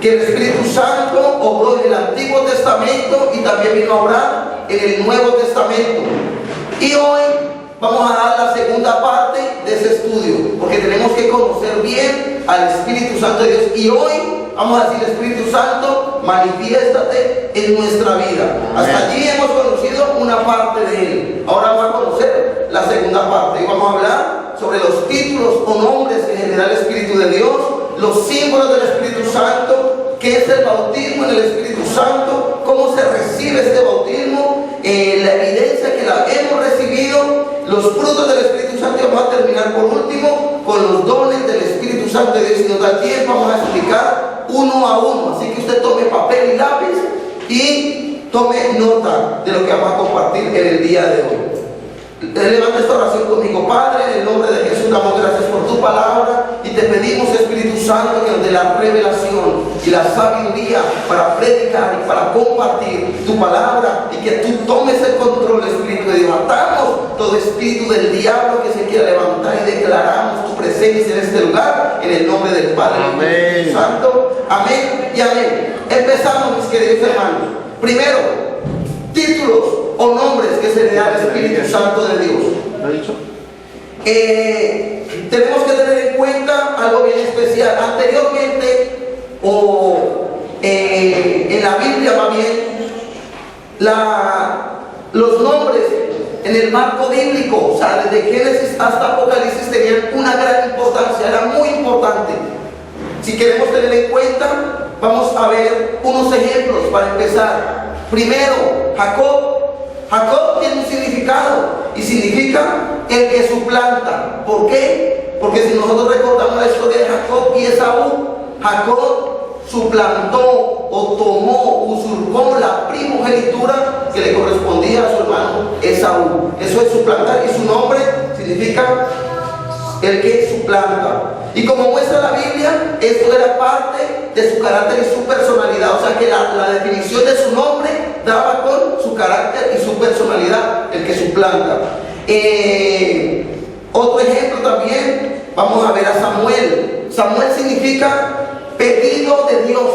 que el Espíritu Santo obró en el Antiguo Testamento y también vino a obrar en el Nuevo Testamento. Y hoy vamos a dar la segunda parte de ese estudio, porque tenemos que conocer bien al Espíritu Santo de Dios. Y hoy vamos a decir: Espíritu Santo, manifiéstate en nuestra vida. Hasta allí hemos conocido una parte de Él. Ahora vamos a conocer la segunda parte. Y vamos a hablar sobre los títulos o nombres que genera el Espíritu de Dios, los símbolos del Espíritu Santo, qué es el bautismo en el Espíritu Santo, cómo se recibe este bautismo, la evidencia que la hemos recibido, los frutos del Espíritu Santo. Y vamos a terminar por último con los dones del Espíritu Santo de Dios. Si nos da tiempo, vamos a explicar uno a uno. Así que usted tome papel y lápiz y tome nota de lo que vamos a compartir en el día de hoy. Levanta esta oración conmigo. Padre, en el nombre de Jesús damos gracias por tu palabra y te pedimos, Espíritu Santo, que nos dé la revelación y la sabiduría para predicar y para compartir tu palabra, y que tú tomes el control, Espíritu de Dios. Atamos todo espíritu del diablo que se quiera levantar y declaramos tu presencia en este lugar, en el nombre del Padre, amén, Espíritu Santo, amén y amén. Empezamos, mis queridos hermanos. Primero, títulos o nombres que se le da al Espíritu Santo de Dios. ¿Lo he dicho? Tenemos que tener en cuenta algo bien especial. Anteriormente, en la Biblia va bien, los nombres en el marco bíblico, o sea, desde Génesis hasta Apocalipsis, tenían una gran importancia, era muy importante. Si queremos tener en cuenta, vamos a ver unos ejemplos para empezar. Primero, Jacob. Jacob tiene un significado y significa el que suplanta. ¿Por qué? Porque si nosotros recordamos la historia de Jacob y Esaú, Jacob suplantó o tomó, usurpó la primogenitura que le correspondía a su hermano Esaú. Eso es suplantar, y su nombre significa el que suplanta. Y como muestra la Biblia, esto era parte de su carácter y su personalidad. O sea que la definición de su nombre daba con su carácter y su personalidad, el que suplanta. Otro ejemplo también, vamos a ver a Samuel. Samuel significa pedido de Dios.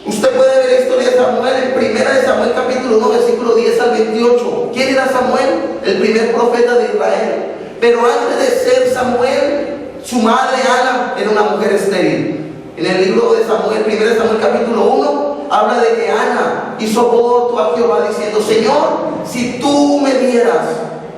Usted puede ver la historia de Samuel en 1 Samuel capítulo 1, versículo 10 al 28. ¿Quién era Samuel? El primer profeta de Israel. Pero antes de ser Samuel, su madre Ana era una mujer estéril. En el libro de Samuel, 1 Samuel capítulo 1, habla de que Ana hizo voto a Jehová diciendo: Señor, si tú me dieras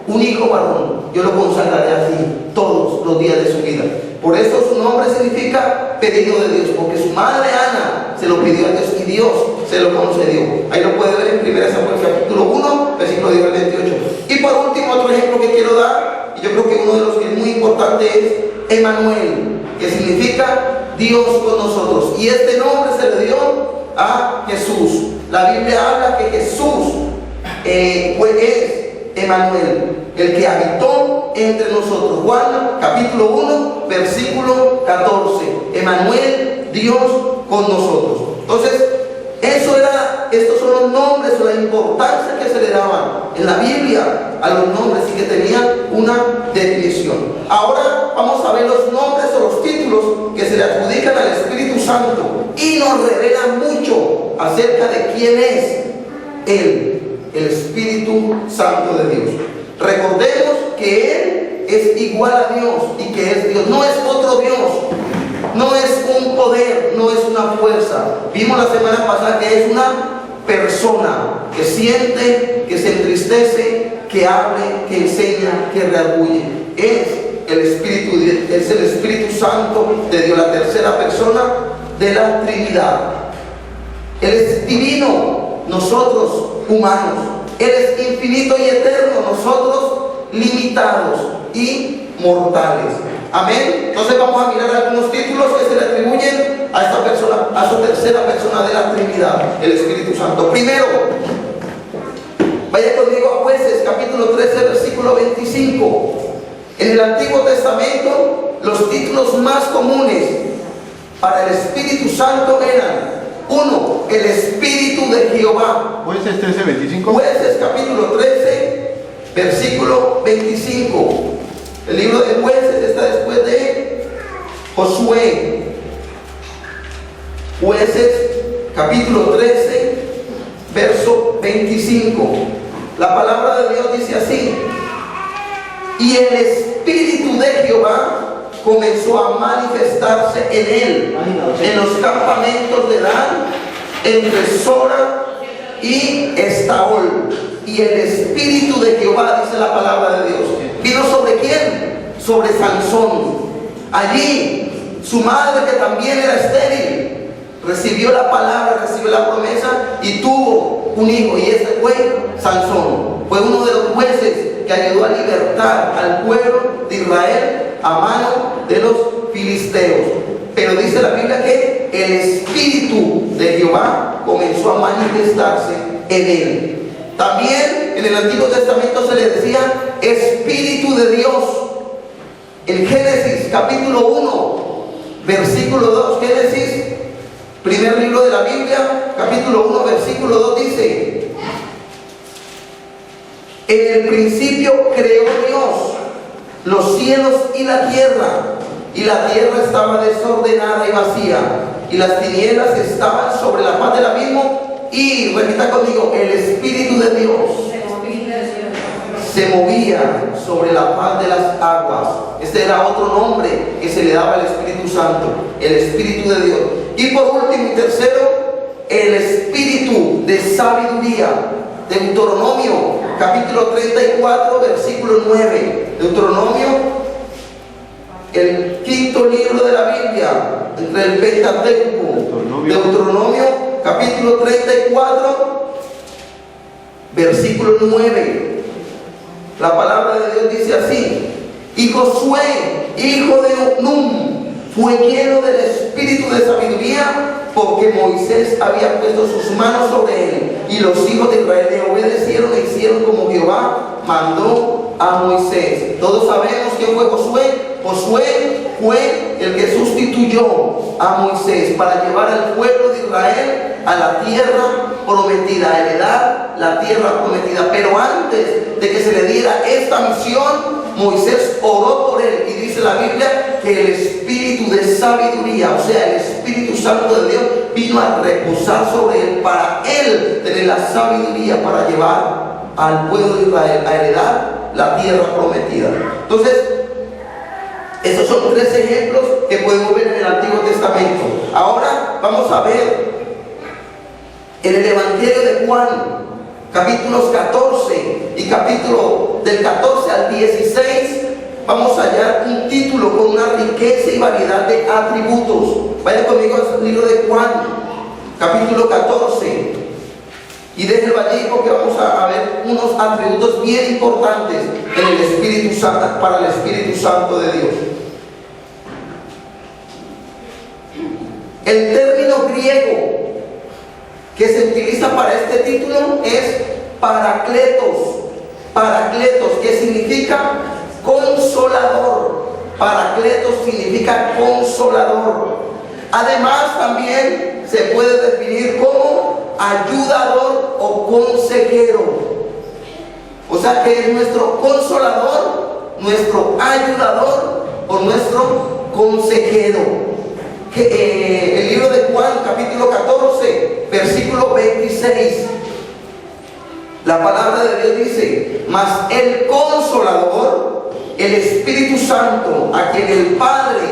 un hijo varón, yo lo consagraré a ti todos los días de su vida. Por eso su nombre significa pedido de Dios, porque su madre Ana se lo pidió a Dios y Dios se lo concedió. Ahí lo puede ver en 1 Samuel capítulo 1, versículo 10 al 28. Y por último, otro ejemplo que quiero dar, y yo creo que uno de los que es muy importante, es Emmanuel, que significa Dios con nosotros. Y este nombre se le dio a Jesús. La Biblia habla que Jesús es Emmanuel, el que habitó entre nosotros. Juan capítulo 1, versículo 14. Emmanuel, Dios con nosotros. Entonces, estos son los nombres o la importancia que se le daban en la Biblia a los nombres, y que tenían una definición. Ahora vamos a ver los nombres o los títulos que se le adjudican al Espíritu Santo, y nos revelan mucho acerca de quién es Él, el Espíritu Santo de Dios. Recordemos que Él es igual a Dios y que es Dios, no es otro Dios. No es un poder, no es una fuerza. Vimos la semana pasada que es una persona que siente, que se entristece, que hable, que enseña, que redarguye. Es el Espíritu Santo de Dios, la tercera persona de la Trinidad. Él es divino, nosotros humanos. Él es infinito y eterno, nosotros limitados y mortales. Amén. Entonces vamos a mirar algunos títulos que se le atribuyen a esta persona, a su tercera persona de la Trinidad, el Espíritu Santo. Primero, vaya conmigo a Jueces capítulo 13, versículo 25. En el Antiguo Testamento, los títulos más comunes para el Espíritu Santo eran: 1. El Espíritu de Jehová. Jueces 13, 25. Jueces capítulo 13, versículo 25. El libro de Jueces está después de Josué. Jueces capítulo 13, verso 25. La palabra de Dios dice así: y el Espíritu de Jehová comenzó a manifestarse en él, en los campamentos de Dan, entre Sora y Estaol. Y el Espíritu de Jehová, dice la palabra de Dios, vino sobre quién? Sobre Sansón. Allí su madre, que también era estéril, recibió la palabra, recibió la promesa y tuvo un hijo, y este fue Sansón. Fue uno de los jueces que ayudó a libertar al pueblo de Israel a mano de los filisteos. Pero dice la Biblia que el Espíritu de Jehová comenzó a manifestarse en él. También en el Antiguo Testamento se le decía Espíritu de Dios. En Génesis capítulo 1, versículo 2, Génesis, primer libro de la Biblia, capítulo 1, versículo 2 dice: en el principio creó Dios los cielos y la tierra estaba desordenada y vacía, y las tinieblas estaban sobre la faz del abismo, y, repita conmigo, el Espíritu de Dios se movía sobre la faz de las aguas. Este era otro nombre que se le daba al Espíritu Santo, el Espíritu de Dios. Y por último y tercero, el Espíritu de sabiduría. Deuteronomio capítulo 34, versículo 9. Deuteronomio, el quinto libro de la Biblia, entre el Pentateuco. Deuteronomio capítulo 34, versículo 9. La palabra de Dios dice así: y Josué, hijo de Nun, fue lleno del espíritu de sabiduría, porque Moisés había puesto sus manos sobre él, y los hijos de Israel le obedecieron e hicieron como Jehová mandó a Moisés. Todos sabemos quién fue Josué. Josué fue el que sustituyó a Moisés para llevar al pueblo de Israel a la tierra prometida, a heredar la tierra prometida. Pero antes de que se le diera esta misión, Moisés oró por él, y dice la Biblia que el espíritu de sabiduría, o sea, el Espíritu Santo de Dios, vino a reposar sobre él para él tener la sabiduría para llevar al pueblo de Israel a heredar la tierra prometida. Entonces, estos son tres ejemplos que podemos ver en el Antiguo Testamento. Ahora vamos a ver en el Evangelio de Juan, capítulos 14 y capítulo del 14 al 16, vamos a hallar un título con una riqueza y variedad de atributos. Vayan conmigo al libro de Juan, capítulo 14, y déjenlo allí porque vamos a ver unos atributos bien importantes en el Espíritu Santo, para el Espíritu Santo de Dios. El término griego que se utiliza para este título es Paracletos. Paracletos, que significa consolador. Paracletos significa consolador. Además, también se puede definir como ayudador o consejero. O sea que es nuestro consolador, nuestro ayudador o nuestro consejero. El libro de Juan, capítulo 14, versículo 26. La palabra de Dios dice: mas el Consolador, el Espíritu Santo, a quien el Padre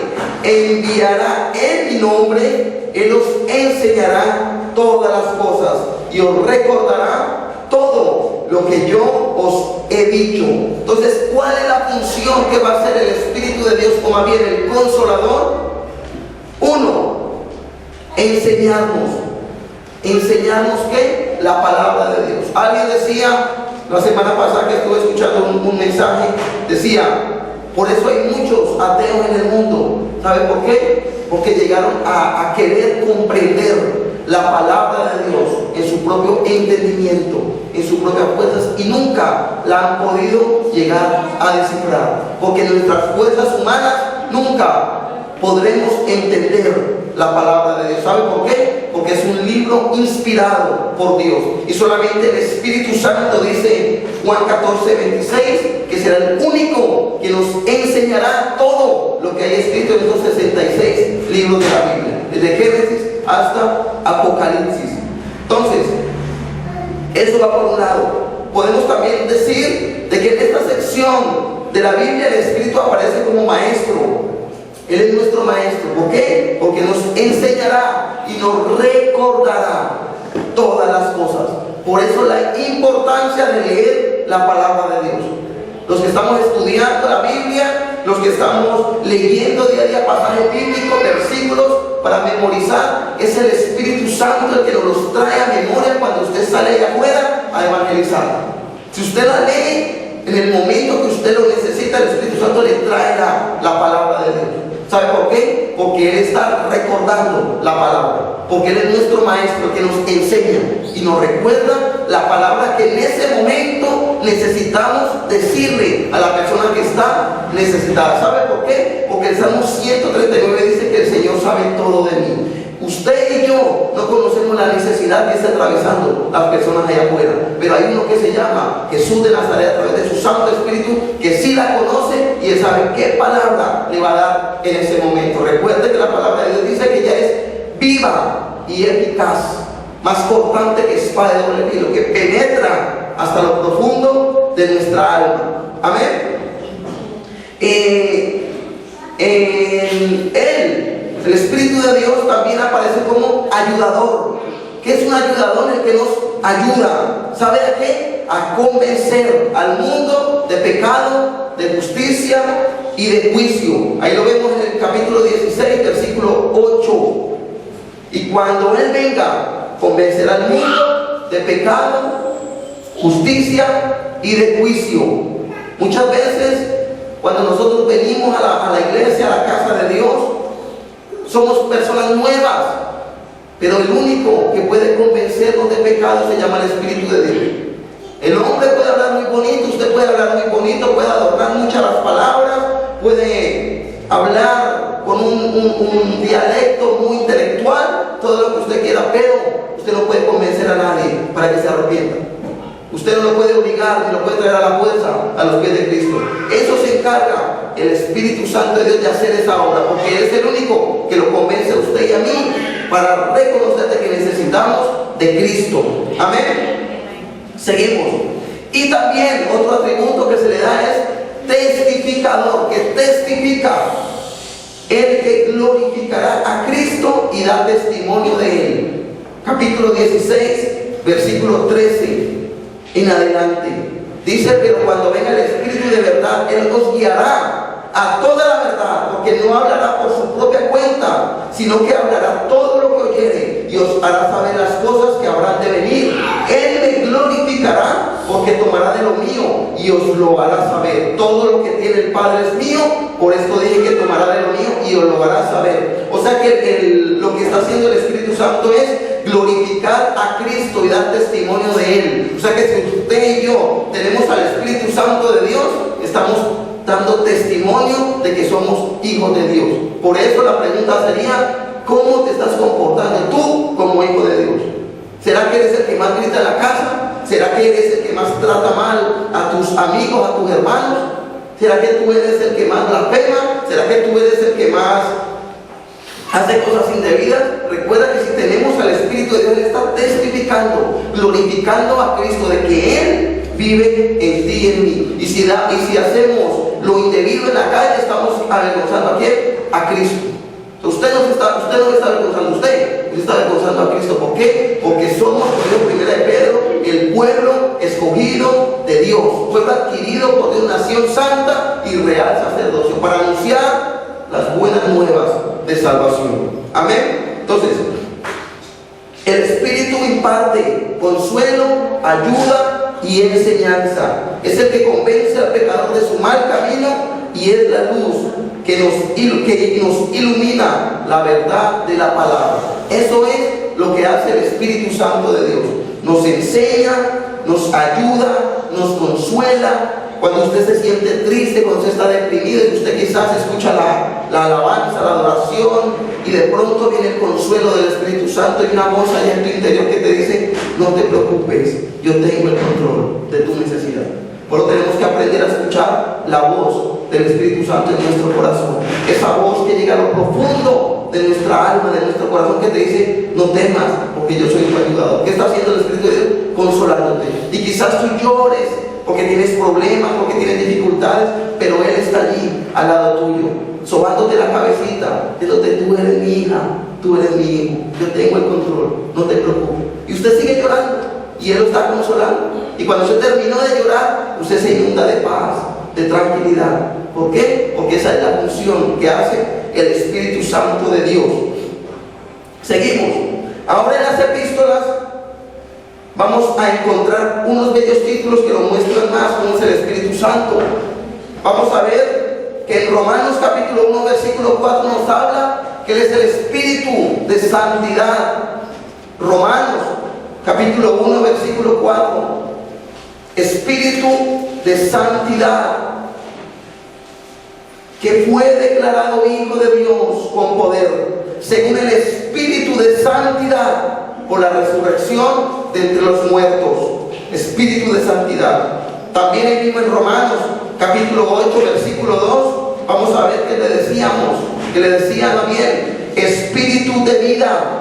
enviará en mi nombre, Él os enseñará todas las cosas y os recordará todo lo que yo os he dicho. Entonces, ¿cuál es la función que va a hacer el Espíritu de Dios, o más bien el Consolador? Uno, enseñarnos. ¿Enseñarnos qué? La palabra de Dios. Alguien decía la semana pasada que estuve escuchando un mensaje, decía: por eso hay muchos ateos en el mundo. ¿Sabe por qué? Porque llegaron a querer comprender la palabra de Dios en su propio entendimiento, en sus propias fuerzas, y nunca la han podido llegar a descifrar, porque nuestras fuerzas humanas nunca podremos entender la palabra de Dios. ¿Sabe por qué? Porque es un libro inspirado por Dios, y solamente el Espíritu Santo, dice Juan 14, 26, que será el único que nos enseñará todo lo que hay escrito en estos 66 libros de la Biblia, desde Génesis hasta Apocalipsis. Entonces, eso va por un lado. Podemos también decir de que en esta sección de la Biblia el Espíritu aparece como maestro. Él es nuestro maestro. ¿Por qué? Porque nos enseñará y nos recordará todas las cosas. Por eso la importancia de leer la palabra de Dios. Los que estamos estudiando la Biblia, los que estamos leyendo día a día pasajes bíblicos, versículos para memorizar, es el Espíritu Santo el que nos los trae a memoria cuando usted sale allá afuera a evangelizar. Si usted la lee, en el momento que usted lo necesita, el Espíritu Santo le trae la palabra de Dios. ¿Sabe por qué? Porque Él está recordando la palabra. Porque Él es nuestro maestro que nos enseña y nos recuerda la palabra que en ese momento necesitamos decirle a la persona que está necesitada. ¿Sabe por qué? Porque el Salmo 139 dice que el Señor sabe todo de mí. Usted y yo no conocemos la necesidad que está atravesando las personas allá afuera, pero hay uno que se llama Jesús de Nazaret a través de su Santo Espíritu, que sí la conoce y él sabe qué palabra le va a dar en ese momento. Recuerde que la palabra de Dios dice que ella es viva y eficaz, más cortante que espada de doble filo, que penetra hasta lo profundo de nuestra alma. Amén. El Espíritu de Dios también aparece como ayudador. ¿Qué es un ayudador? El que nos ayuda. ¿Sabe a qué? A convencer al mundo de pecado, de justicia y de juicio. Ahí lo vemos en el capítulo 16, versículo 8. Y cuando Él venga, convencerá al mundo de pecado, justicia y de juicio. Muchas veces, cuando nosotros venimos a la iglesia, a la casa de Dios, somos personas nuevas, pero el único que puede convencernos de pecado se llama el Espíritu de Dios. El hombre puede hablar muy bonito, usted puede hablar muy bonito, puede adornar muchas las palabras, puede hablar con un dialecto muy intelectual, todo lo que usted quiera, pero usted no puede convencer a nadie para que se arrepienta. Usted no lo puede obligar, ni lo puede traer a la fuerza a los pies de Cristo. Eso se encarga el Espíritu Santo de Dios de hacer esa obra, porque Él es el único que lo convence a usted y a mí para reconocer de que necesitamos de Cristo. Amén. Seguimos. Y también otro atributo que se le da es testificador, que testifica. El que glorificará a Cristo y da testimonio de Él. Capítulo 16, versículo 13 en adelante. Dice: pero cuando venga el Espíritu de verdad, Él os guiará a toda la verdad, porque no hablará por su propia cuenta, sino que hablará todo lo que oyere y os hará saber las cosas que habrán de venir. Él me glorificará, porque tomará de lo mío y os lo hará saber. Todo lo que tiene el Padre es mío, por esto dije que tomará de lo mío y os lo hará saber. O sea que lo que está haciendo el Espíritu Santo es glorificar a Cristo y dar testimonio de Él. O sea que si usted y yo tenemos al Espíritu Santo de Dios, estamos dando testimonio de que somos hijos de Dios. Por eso la pregunta sería: ¿cómo te estás comportando tú como hijo de Dios? ¿Será que eres el que más grita en la casa? ¿Será que eres el que más trata mal a tus amigos, a tus hermanos? ¿Será que tú eres el que más blasfema? ¿Será que tú eres el que más hace cosas indebidas? Recuerda que si tenemos al Espíritu de Dios, Él está testificando, glorificando a Cristo de que Él vive en ti y en mí. Y si hacemos lo indebido en la calle, estamos avergonzando ¿a quién? A Cristo. Usted no está avergonzando a usted está avergonzando a Cristo. ¿Por qué? Porque somos, por ejemplo, primera de Pedro, el pueblo escogido de Dios, pueblo adquirido por Dios, nación santa y real sacerdocio, para anunciar las buenas nuevas de salvación. Amén. Entonces, el Espíritu imparte consuelo, ayuda y enseñanza. Es el que convence al pecador de su mal camino y es la luz que nos ilumina la verdad de la palabra. Eso es lo que hace el Espíritu Santo de Dios. Nos enseña, nos ayuda, nos consuela. Cuando usted se siente triste, cuando usted está deprimido y usted quizás escucha la alabanza, la adoración, y de pronto viene el consuelo del Espíritu Santo y una voz allá en tu interior que te dice: no te preocupes, yo tengo el control de tu necesidad. Pero tenemos que aprender a escuchar la voz del Espíritu Santo en nuestro corazón. Esa voz que llega a lo profundo de nuestra alma, de nuestro corazón, que te dice: no temas, porque yo soy tu ayudador. ¿Qué está haciendo el Espíritu de Dios? Consolándote. Y quizás tú llores porque tienes problemas, porque tienes dificultades, pero Él está allí al lado tuyo, sobándote la cabecita, diciéndote: tú eres mi hija, tú eres mi hijo, yo tengo el control, no te preocupes. Y usted sigue llorando y Él lo está consolando. Y cuando usted terminó de llorar, usted se inunda de paz, de tranquilidad. ¿Por qué? Porque esa es la función que hace el Espíritu Santo de Dios. Seguimos. Ahora en las epístolas vamos a encontrar unos bellos títulos que lo muestran más cómo es el Espíritu Santo. Vamos a ver que en Romanos capítulo 1 versículo 4 nos habla que Él es el Espíritu de santidad. Romanos capítulo 1 versículo 4, Espíritu de santidad, que fue declarado Hijo de Dios con poder, según el Espíritu de santidad, por la resurrección de entre los muertos. Espíritu de santidad. También ahí mismo en Romanos capítulo 8 versículo 2 vamos a ver que le decían también Espíritu de vida,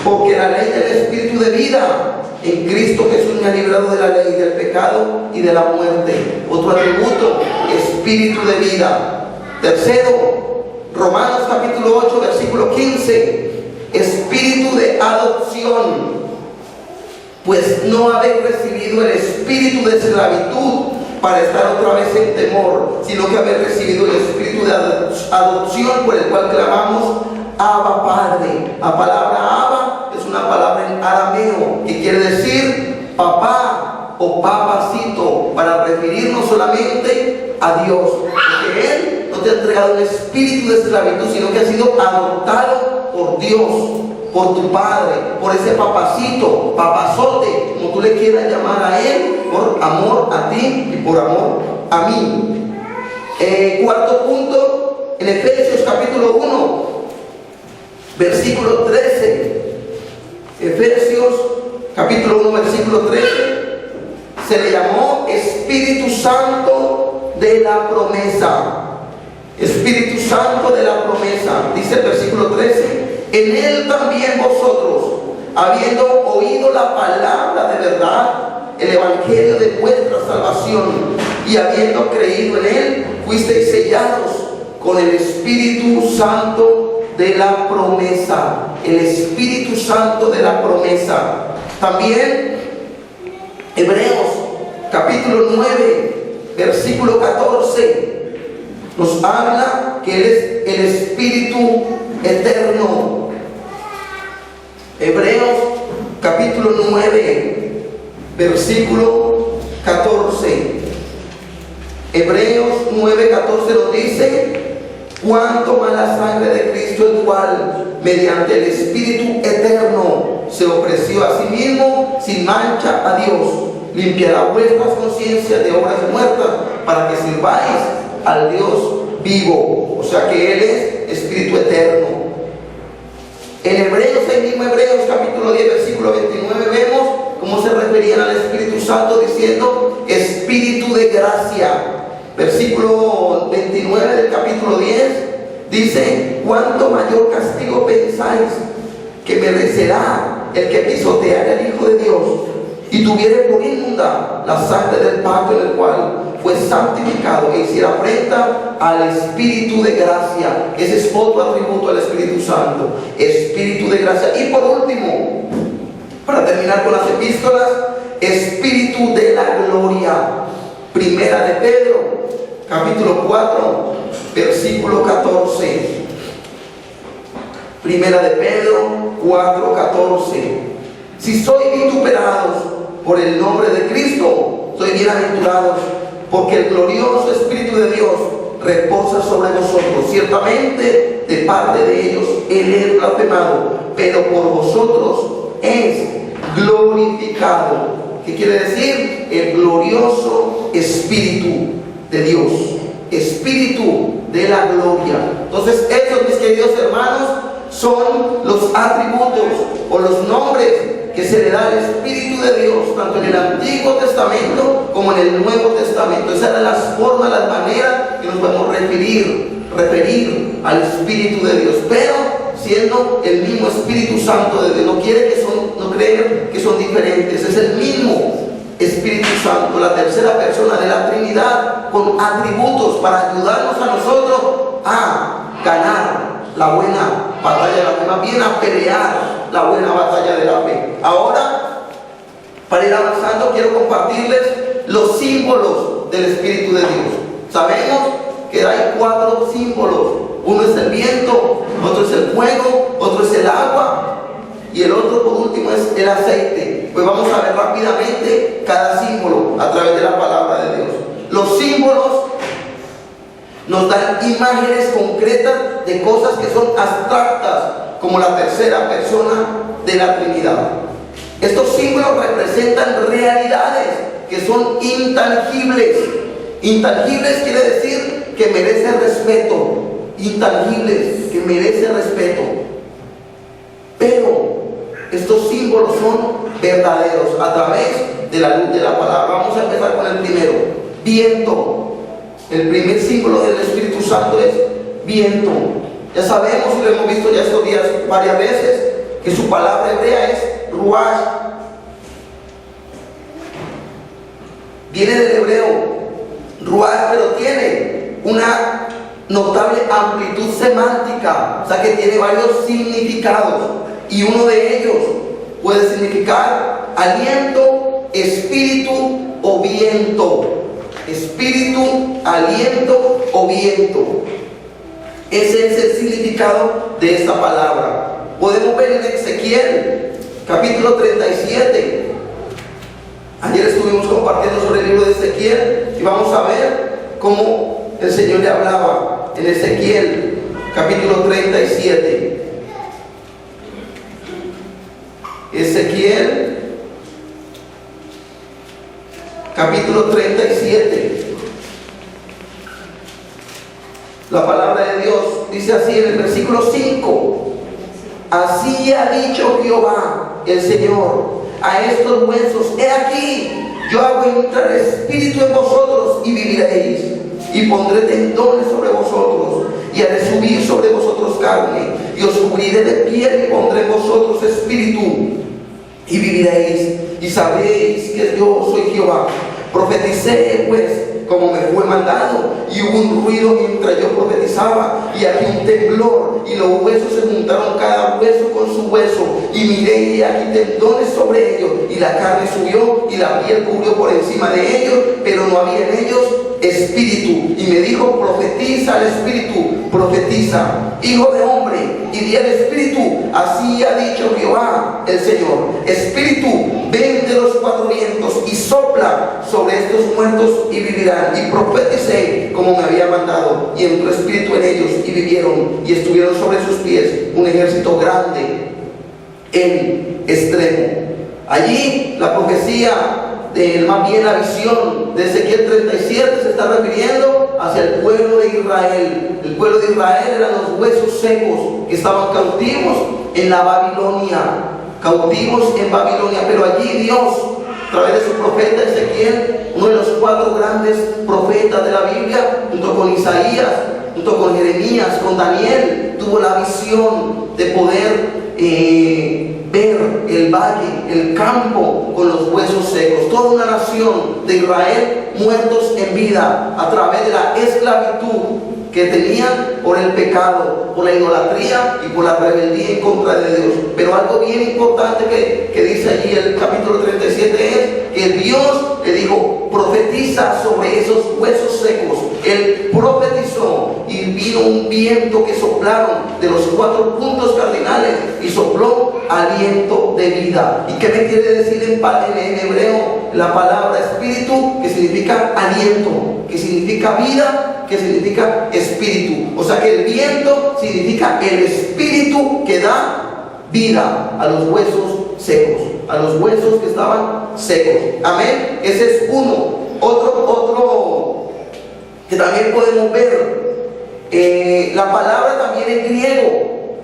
porque la ley del Espíritu de vida en Cristo Jesús me ha librado de la ley, del pecado y de la muerte. Otro atributo: Espíritu de vida. Tercero, Romanos capítulo 8 versículo 15, Espíritu de adopción, pues no habéis recibido el espíritu de esclavitud para estar otra vez en temor, sino que habéis recibido el espíritu de adopción, por el cual clamamos: Abba, Padre. La palabra Abba es una palabra en arameo que quiere decir papá o papacito, para referirnos solamente a Dios, porque Él no te ha entregado un espíritu de esclavitud, sino que ha sido adoptado por Dios, por tu Padre, por ese papacito, papazote, como tú le quieras llamar a Él, por amor a ti y por amor a mí. Cuarto punto, en Efesios capítulo 1 versículo 13, Efesios capítulo 1 versículo 13, se le llamó Espíritu Santo de la promesa. Espíritu Santo de la promesa. Dice el versículo 13: en Él también vosotros, habiendo oído la palabra de verdad, el evangelio de vuestra salvación, y habiendo creído en Él, fuisteis sellados con el Espíritu Santo de la promesa. El Espíritu Santo de la promesa. También Hebreos capítulo 9 versículo 14 nos habla que Él es el Espíritu eterno. Hebreos capítulo 9 versículo 14. Hebreos 9:14 nos dice: cuánto más la sangre de Cristo, el cual mediante el Espíritu eterno se ofreció a sí mismo sin mancha a Dios, limpiará vuestras conciencias de obras muertas, para que sirváis al Dios vivo. O sea que Él es Espíritu eterno. En Hebreos, el mismo Hebreos capítulo 10 versículo 29, vemos cómo se referían al Espíritu Santo diciendo Espíritu de gracia. Versículo 29 del capítulo 10 dice: cuánto mayor castigo pensáis que merecerá el que pisoteara al Hijo de Dios y tuviere por inmunda la sangre del pacto, en el cual fue santificado, e hiciera afrenta al Espíritu de gracia. Ese es otro atributo al Espíritu Santo, Espíritu de gracia. Y por último, para terminar con las epístolas, Espíritu de la gloria. Primera de Pedro capítulo 4 versículo 14. Primera de Pedro 4:14. Si sois vituperados por el nombre de Cristo, sois bienaventurados, porque el glorioso Espíritu de Dios reposa sobre vosotros. Ciertamente de parte de ellos Él es blasfemado, pero por vosotros es glorificado. ¿Qué quiere decir? El glorioso Espíritu de Dios, Espíritu de la gloria. Entonces, estos, mis queridos hermanos, son los atributos o los nombres que se le da al Espíritu de Dios, tanto en el Antiguo Testamento como en el Nuevo Testamento. Esas eran las formas, las maneras que nos podemos referir al Espíritu de Dios. Pero siendo el mismo Espíritu Santo de Dios. No creen que son diferentes, es el mismo Espíritu Santo, la tercera persona de la Trinidad, con atributos para ayudarnos a nosotros a ganar la buena batalla de la fe, más bien a pelear la buena batalla de la fe. Ahora, para ir avanzando, quiero compartirles los símbolos del Espíritu de Dios. Sabemos que hay 4 símbolos. Uno es el viento, otro es el fuego, otro es el agua y el otro por último es el aceite. Pues vamos a ver rápidamente cada símbolo a través de la palabra de Dios. Los símbolos nos dan imágenes concretas de cosas que son abstractas, como la tercera persona de la Trinidad. Estos símbolos representan realidades que son intangibles. Intangibles quiere decir que merecen respeto. Intangibles, que merecen respeto. Pero estos símbolos son verdaderos a través de la luz de la palabra. Vamos a empezar con el primero: viento. El primer símbolo del Espíritu Santo es viento. Ya sabemos y lo hemos visto ya estos días varias veces que su palabra hebrea es ruach. Viene del hebreo ruach, pero tiene una notable amplitud semántica, o sea que tiene varios significados, y uno de ellos puede significar aliento, espíritu o viento. Espíritu, aliento o viento. Ese es el significado de esta palabra. Podemos ver en Ezequiel capítulo 37. Ayer estuvimos compartiendo sobre el libro de Ezequiel y vamos a ver cómo el Señor le hablaba en Ezequiel capítulo 37. Ezequiel capítulo 37. La palabra de Dios dice así en el versículo 5: así ha dicho Jehová el Señor a estos huesos: he aquí, yo hago entrar espíritu en vosotros y viviréis, y pondré tendones sobre vosotros, y haré subir sobre vosotros carne, y os cubriré de piel, y pondré en vosotros espíritu, y viviréis, y sabréis que yo soy Jehová. Profeticé pues como me fue mandado, y hubo un ruido mientras yo profetizaba, y aquí un temblor, y los huesos se juntaron cada hueso con su hueso, y miré y aquí tendones sobre ellos, y la carne subió, y la piel cubrió por encima de ellos, pero no había en ellos espíritu. Y me dijo: profetiza al espíritu, profetiza, hijo de hombre, y di al espíritu: así ha dicho Jehová el Señor, espíritu, ven de los 4 vientos y sopla sobre estos muertos y vivirán. Y profeticé como me había mandado, y entró espíritu en ellos y vivieron, y estuvieron sobre sus pies un ejército grande en extremo. Allí la profecía, más bien la visión de Ezequiel 37 se está refiriendo hacia el pueblo de Israel. El pueblo de Israel eran los huesos secos que estaban cautivos en la Babilonia, cautivos en Babilonia. Pero allí Dios, a través de su profeta Ezequiel, uno de los 4 grandes profetas de la Biblia, junto con Isaías, junto con Jeremías, con Daniel, tuvo la visión de poder ver el valle, el campo con los huesos secos. Toda una nación de Israel muertos en vida a través de la esclavitud que tenían por el pecado, por la idolatría y por la rebeldía en contra de Dios. Pero algo bien importante que dice allí el capítulo 37 es que Dios le dijo: profetiza sobre esos huesos secos. Él profetizó y vino un viento que soplaron de los 4 puntos cardinales y sopló aliento de vida. ¿Y qué me quiere decir en hebreo la palabra espíritu? Que significa aliento, que significa vida, que significa espíritu. O sea que el viento significa el espíritu que da vida a los huesos secos, a los huesos que estaban secos. Amén. Ese es uno. Otro que también podemos ver, la palabra también en griego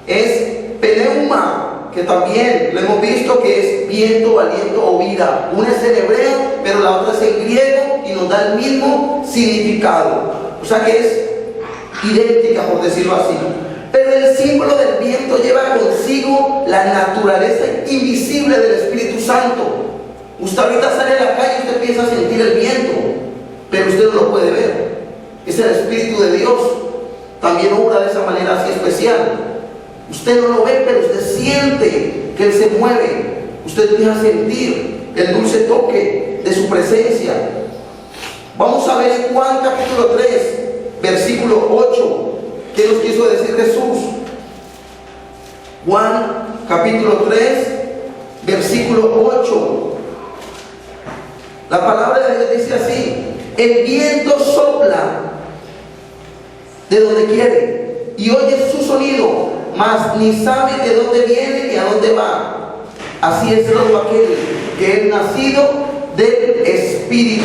es pneuma, que también lo hemos visto que es viento, aliento o vida. Una es en hebreo, pero la otra es en griego y nos da el mismo significado. O sea que es idéntica, por decirlo así. Pero el símbolo del viento lleva consigo la naturaleza invisible del Espíritu Santo. Usted ahorita sale a la calle y usted empieza a sentir el viento, pero usted no lo puede ver. Es el Espíritu de Dios. También obra de esa manera así especial. Usted no lo ve, pero usted siente que Él se mueve. Usted empieza a sentir el dulce toque de su presencia. Vamos a ver en Juan capítulo 3, versículo 8. ¿Qué nos quiso decir Jesús? Juan capítulo 3, versículo 8. La palabra de Dios dice así: el viento sopla de donde quiere y oye su sonido, mas ni sabe de dónde viene ni a dónde va. Así es todo aquel que es nacido del Espíritu.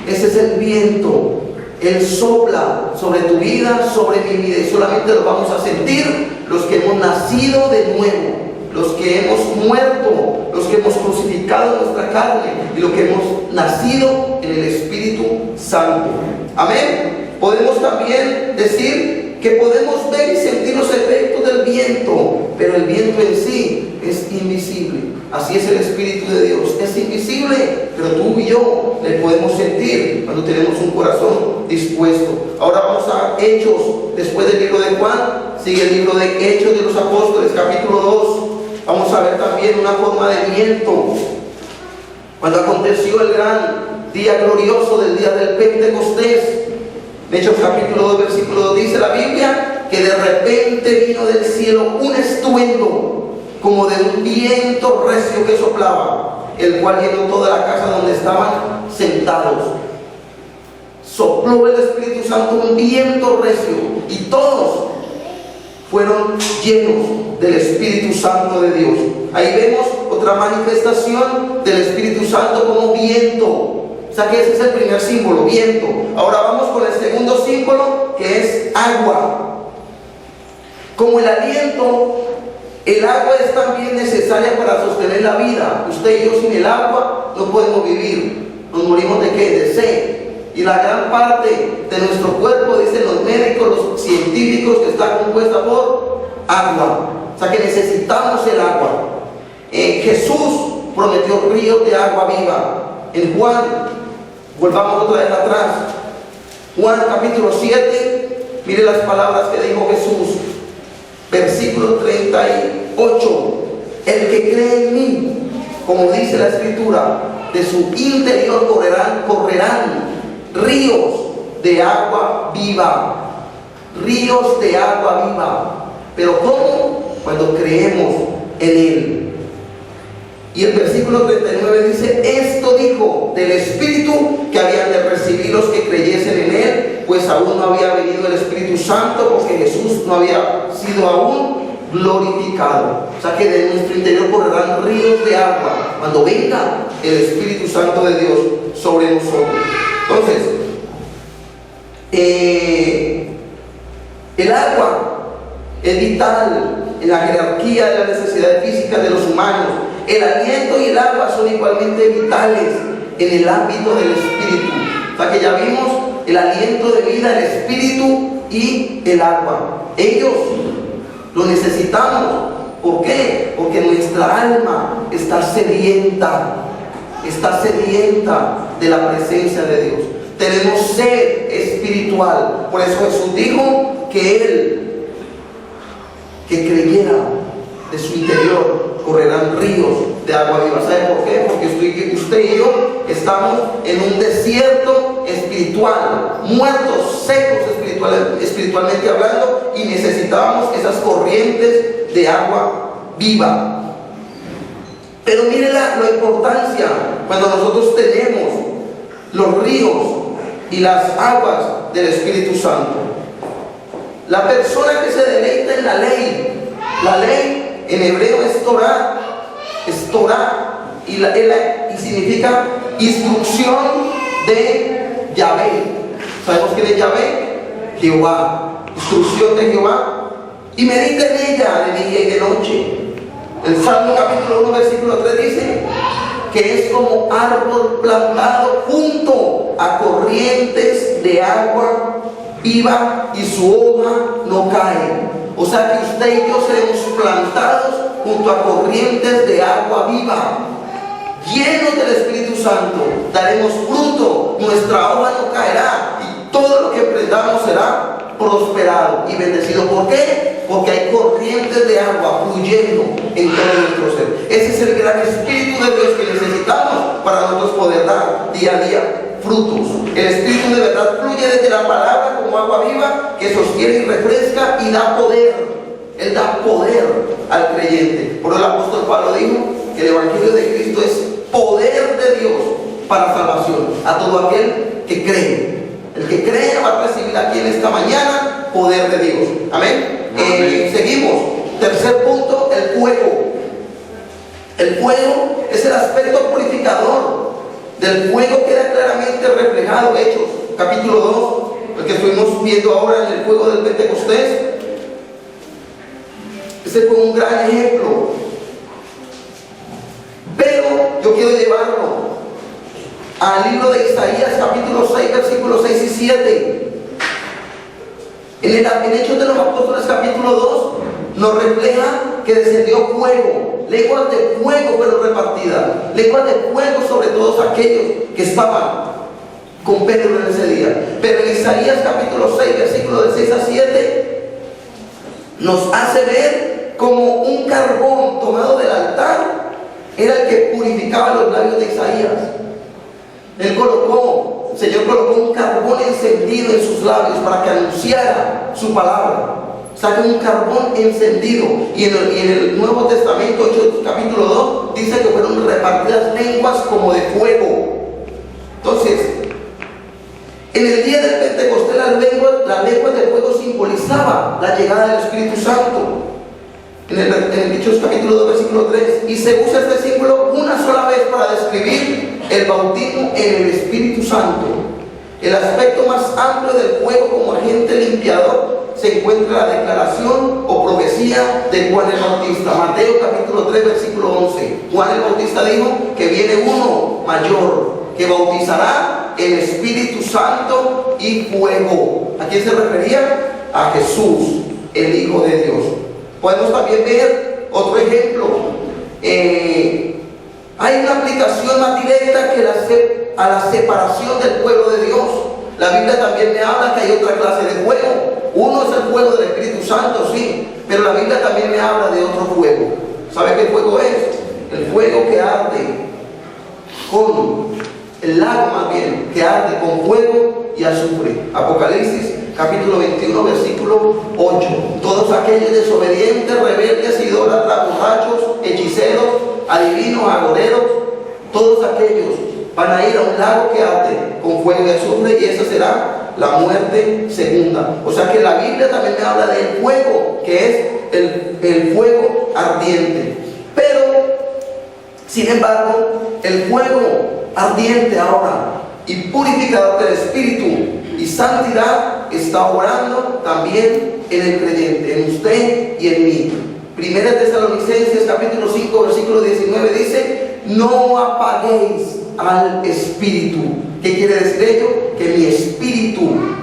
Ese es el viento. Él sopla sobre tu vida, sobre mi vida, y solamente lo vamos a sentir los que hemos nacido de nuevo, los que hemos muerto, los que hemos crucificado nuestra carne y los que hemos nacido en el Espíritu Santo. Amén. Podemos también decir que podemos ver y sentir los efectos del viento, pero el viento en sí es invisible. Así es el Espíritu de Dios, es invisible, pero tú y yo le podemos sentir cuando tenemos un corazón dispuesto. Ahora vamos a Hechos, después del libro de Juan, sigue el libro de Hechos de los Apóstoles, capítulo 2. Vamos a ver también una forma de viento. Cuando aconteció el gran día glorioso del día del Pentecostés, Hechos capítulo 2, versículo 2, dice la Biblia que de repente vino del cielo un estruendo como de un viento recio que soplaba, el cual llenó toda la casa donde estaban sentados. Sopló el Espíritu Santo un viento recio y todos fueron llenos del Espíritu Santo de Dios. Ahí vemos otra manifestación del Espíritu Santo como viento. O sea que ese es el primer símbolo, viento. Ahora vamos con el segundo símbolo, que es agua. Como el aliento, el agua es también necesaria para sostener la vida. Usted y yo sin el agua no podemos vivir. Nos morimos ¿de qué? De sed. Y la gran parte de nuestro cuerpo, dicen los médicos, los científicos, que está compuesta por agua. O sea que necesitamos el agua. Jesús prometió ríos de agua viva. En Juan, volvamos otra vez atrás. Juan capítulo 7, mire las palabras que dijo Jesús. Versículo 38. El que cree en mí, como dice la Escritura, de su interior correrán ríos de agua viva. Ríos de agua viva. ¿Pero cómo? Cuando creemos en Él. Y el versículo 39 dice: esto dijo del Espíritu que habían de recibir los que creyesen en Él, pues aún no había venido el Espíritu Santo, porque Jesús no había sido aún glorificado. O sea que de nuestro interior correrán ríos de agua cuando venga el Espíritu Santo de Dios sobre nosotros. Entonces, el agua es vital en la jerarquía de las necesidades físicas de los humanos. El aliento y el agua son igualmente vitales en el ámbito del espíritu. O sea que ya vimos el aliento de vida, el espíritu y el agua. Ellos lo necesitamos. ¿Por qué? Porque nuestra alma está sedienta de la presencia de Dios. Tenemos sed espiritual. Por eso Jesús dijo que Él, que creyera, de su interior correrán ríos de agua viva. ¿Sabe por qué? Porque usted y yo estamos en un desierto espiritual, muertos, secos espiritualmente hablando, y necesitábamos esas corrientes de agua viva. Pero mire la importancia cuando nosotros tenemos los ríos y las aguas del Espíritu Santo. La persona que se deleita en la ley en hebreo es Torah, y significa instrucción de Yahvé. ¿Sabemos quién es Yahvé? Jehová. Instrucción de Jehová. Y medita en ella de día y de noche. El Salmo capítulo 1 versículo 3 dice que es como árbol plantado junto a corrientes de agua viva y su hoja no cae. O sea que usted y yo seremos plantados junto a corrientes de agua viva, llenos del Espíritu Santo. Daremos fruto, nuestra hoja no caerá y todo lo que emprendamos será prosperado y bendecido. ¿Por qué? Porque hay corrientes de agua fluyendo en todo nuestro ser. Ese es el gran Espíritu de Dios que necesitamos para nosotros poder dar día a día frutos. El Espíritu de verdad fluye desde la palabra como agua viva que sostiene y refresca y da poder. Él da poder al creyente. Por eso el apóstol Pablo dijo que el Evangelio de Cristo es poder de Dios para salvación a todo aquel que cree. El que cree va a recibir aquí en esta mañana poder de Dios. Amén. Seguimos. Tercer punto, el fuego. El fuego es el aspecto purificador. Del fuego queda claramente reflejado Hechos capítulo 2, el que estuvimos viendo ahora en el fuego del Pentecostés. Ese fue un gran ejemplo. Pero yo quiero llevarlo al libro de Isaías capítulo 6 versículos 6 y 7. En Hechos de los Apóstoles capítulo 2 nos refleja que descendió fuego, lenguas de fuego fueron repartidas, lenguas de fuego sobre todos aquellos que estaban con Pedro en ese día. Pero en Isaías capítulo 6 versículos de 6 a 7 nos hace ver como un carbón tomado del altar era el que purificaba los labios de Isaías. El Señor colocó un carbón encendido en sus labios para que anunciara su palabra. Saca un carbón encendido. Y en el Nuevo Testamento, Hechos capítulo 2, dice que fueron repartidas lenguas como de fuego. Entonces, en el día del Pentecostés las lenguas de fuego simbolizaban la llegada del Espíritu Santo. En Hechos capítulo 2 versículo 3, y se usa este símbolo una sola vez para describir el bautismo en el Espíritu Santo. El aspecto más amplio del fuego como agente limpiador se encuentra la declaración o profecía de Juan el Bautista. Mateo capítulo 3 versículo 11. Juan el Bautista dijo que viene uno mayor que bautizará el Espíritu Santo y fuego. ¿A quién se refería? A Jesús, el Hijo de Dios. Podemos también ver otro ejemplo. Hay una aplicación más directa que a la separación del pueblo de Dios. La Biblia también me habla que hay otra clase de fuego. Uno es el fuego del Espíritu Santo, sí, pero la Biblia también me habla de otro fuego. ¿Sabe qué fuego es? El fuego que arde con el lago, más bien, que arde con fuego y azufre. Apocalipsis capítulo 21 versículo 8. Todos aquellos desobedientes, rebeldes, idólatras, borrachos, hechiceros, adivinos, agoreros, todos aquellos van a ir a un lago que arde con fuego y azufre, y esa será la muerte segunda. O sea que la Biblia también me habla del fuego, que es el fuego ardiente. Pero, sin embargo, el fuego ardiente ahora y purificador del Espíritu y santidad está obrando también en el creyente, en usted y en mí. Primera Tesalonicenses capítulo 5 versículo 19 dice: no apaguéis al Espíritu. ¿Qué quiere decir ello? Que mi espíritu,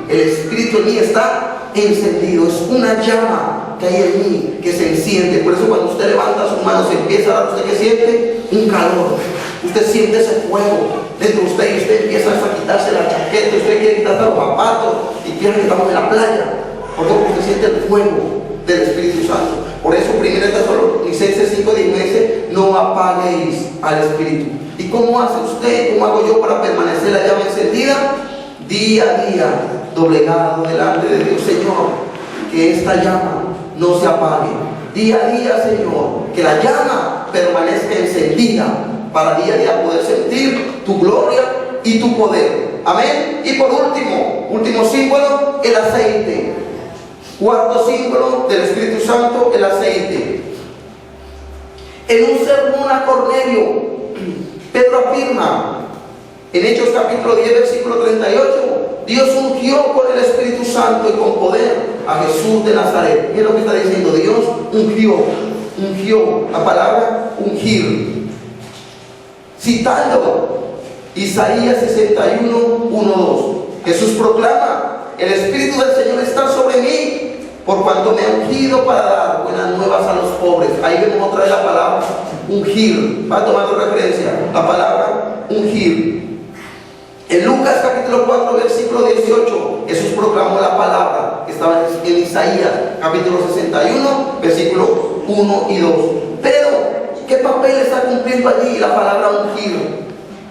el Espíritu en mí está encendido. Es una llama que hay en mí que se enciende. Por eso cuando usted levanta sus manos y empieza a dar, ¿usted qué siente? Un calor. Usted siente ese fuego dentro de usted y usted empieza a quitarse la chaqueta, usted quiere quitarse los zapatos y quiere que estamos en la playa. Porque usted siente el fuego del Espíritu Santo. Por eso 1 Tesalonicenses 5:19 dice: no apaguéis al Espíritu. ¿Y cómo hace usted? ¿Cómo hago yo para permanecer la llama encendida? Día a día, doblegado delante de Dios. Señor, que esta llama no se apague. Día a día, Señor, que la llama permanezca encendida, para día a día poder sentir tu gloria y tu poder. Amén. Y por último símbolo, el aceite. Cuarto símbolo del Espíritu Santo, el aceite. En un sermón a Cornelio, Pedro afirma en Hechos capítulo 10 versículo 38: Dios ungió con el Espíritu Santo y con poder a Jesús de Nazaret. ¿Qué es lo que está diciendo? Dios ungió, la palabra ungir. Citando Isaías 61, 1, 2. Jesús proclama: el Espíritu del Señor está sobre mí, por cuanto me ha ungido para dar buenas nuevas a los pobres. Ahí vemos otra vez la palabra ungir. Va tomando referencia la palabra ungir. En Lucas capítulo 4 versículo 18, Jesús proclamó la palabra que estaba en Isaías capítulo 61 versículo 1 y 2. Pero ¿qué papel está cumpliendo allí la palabra ungir?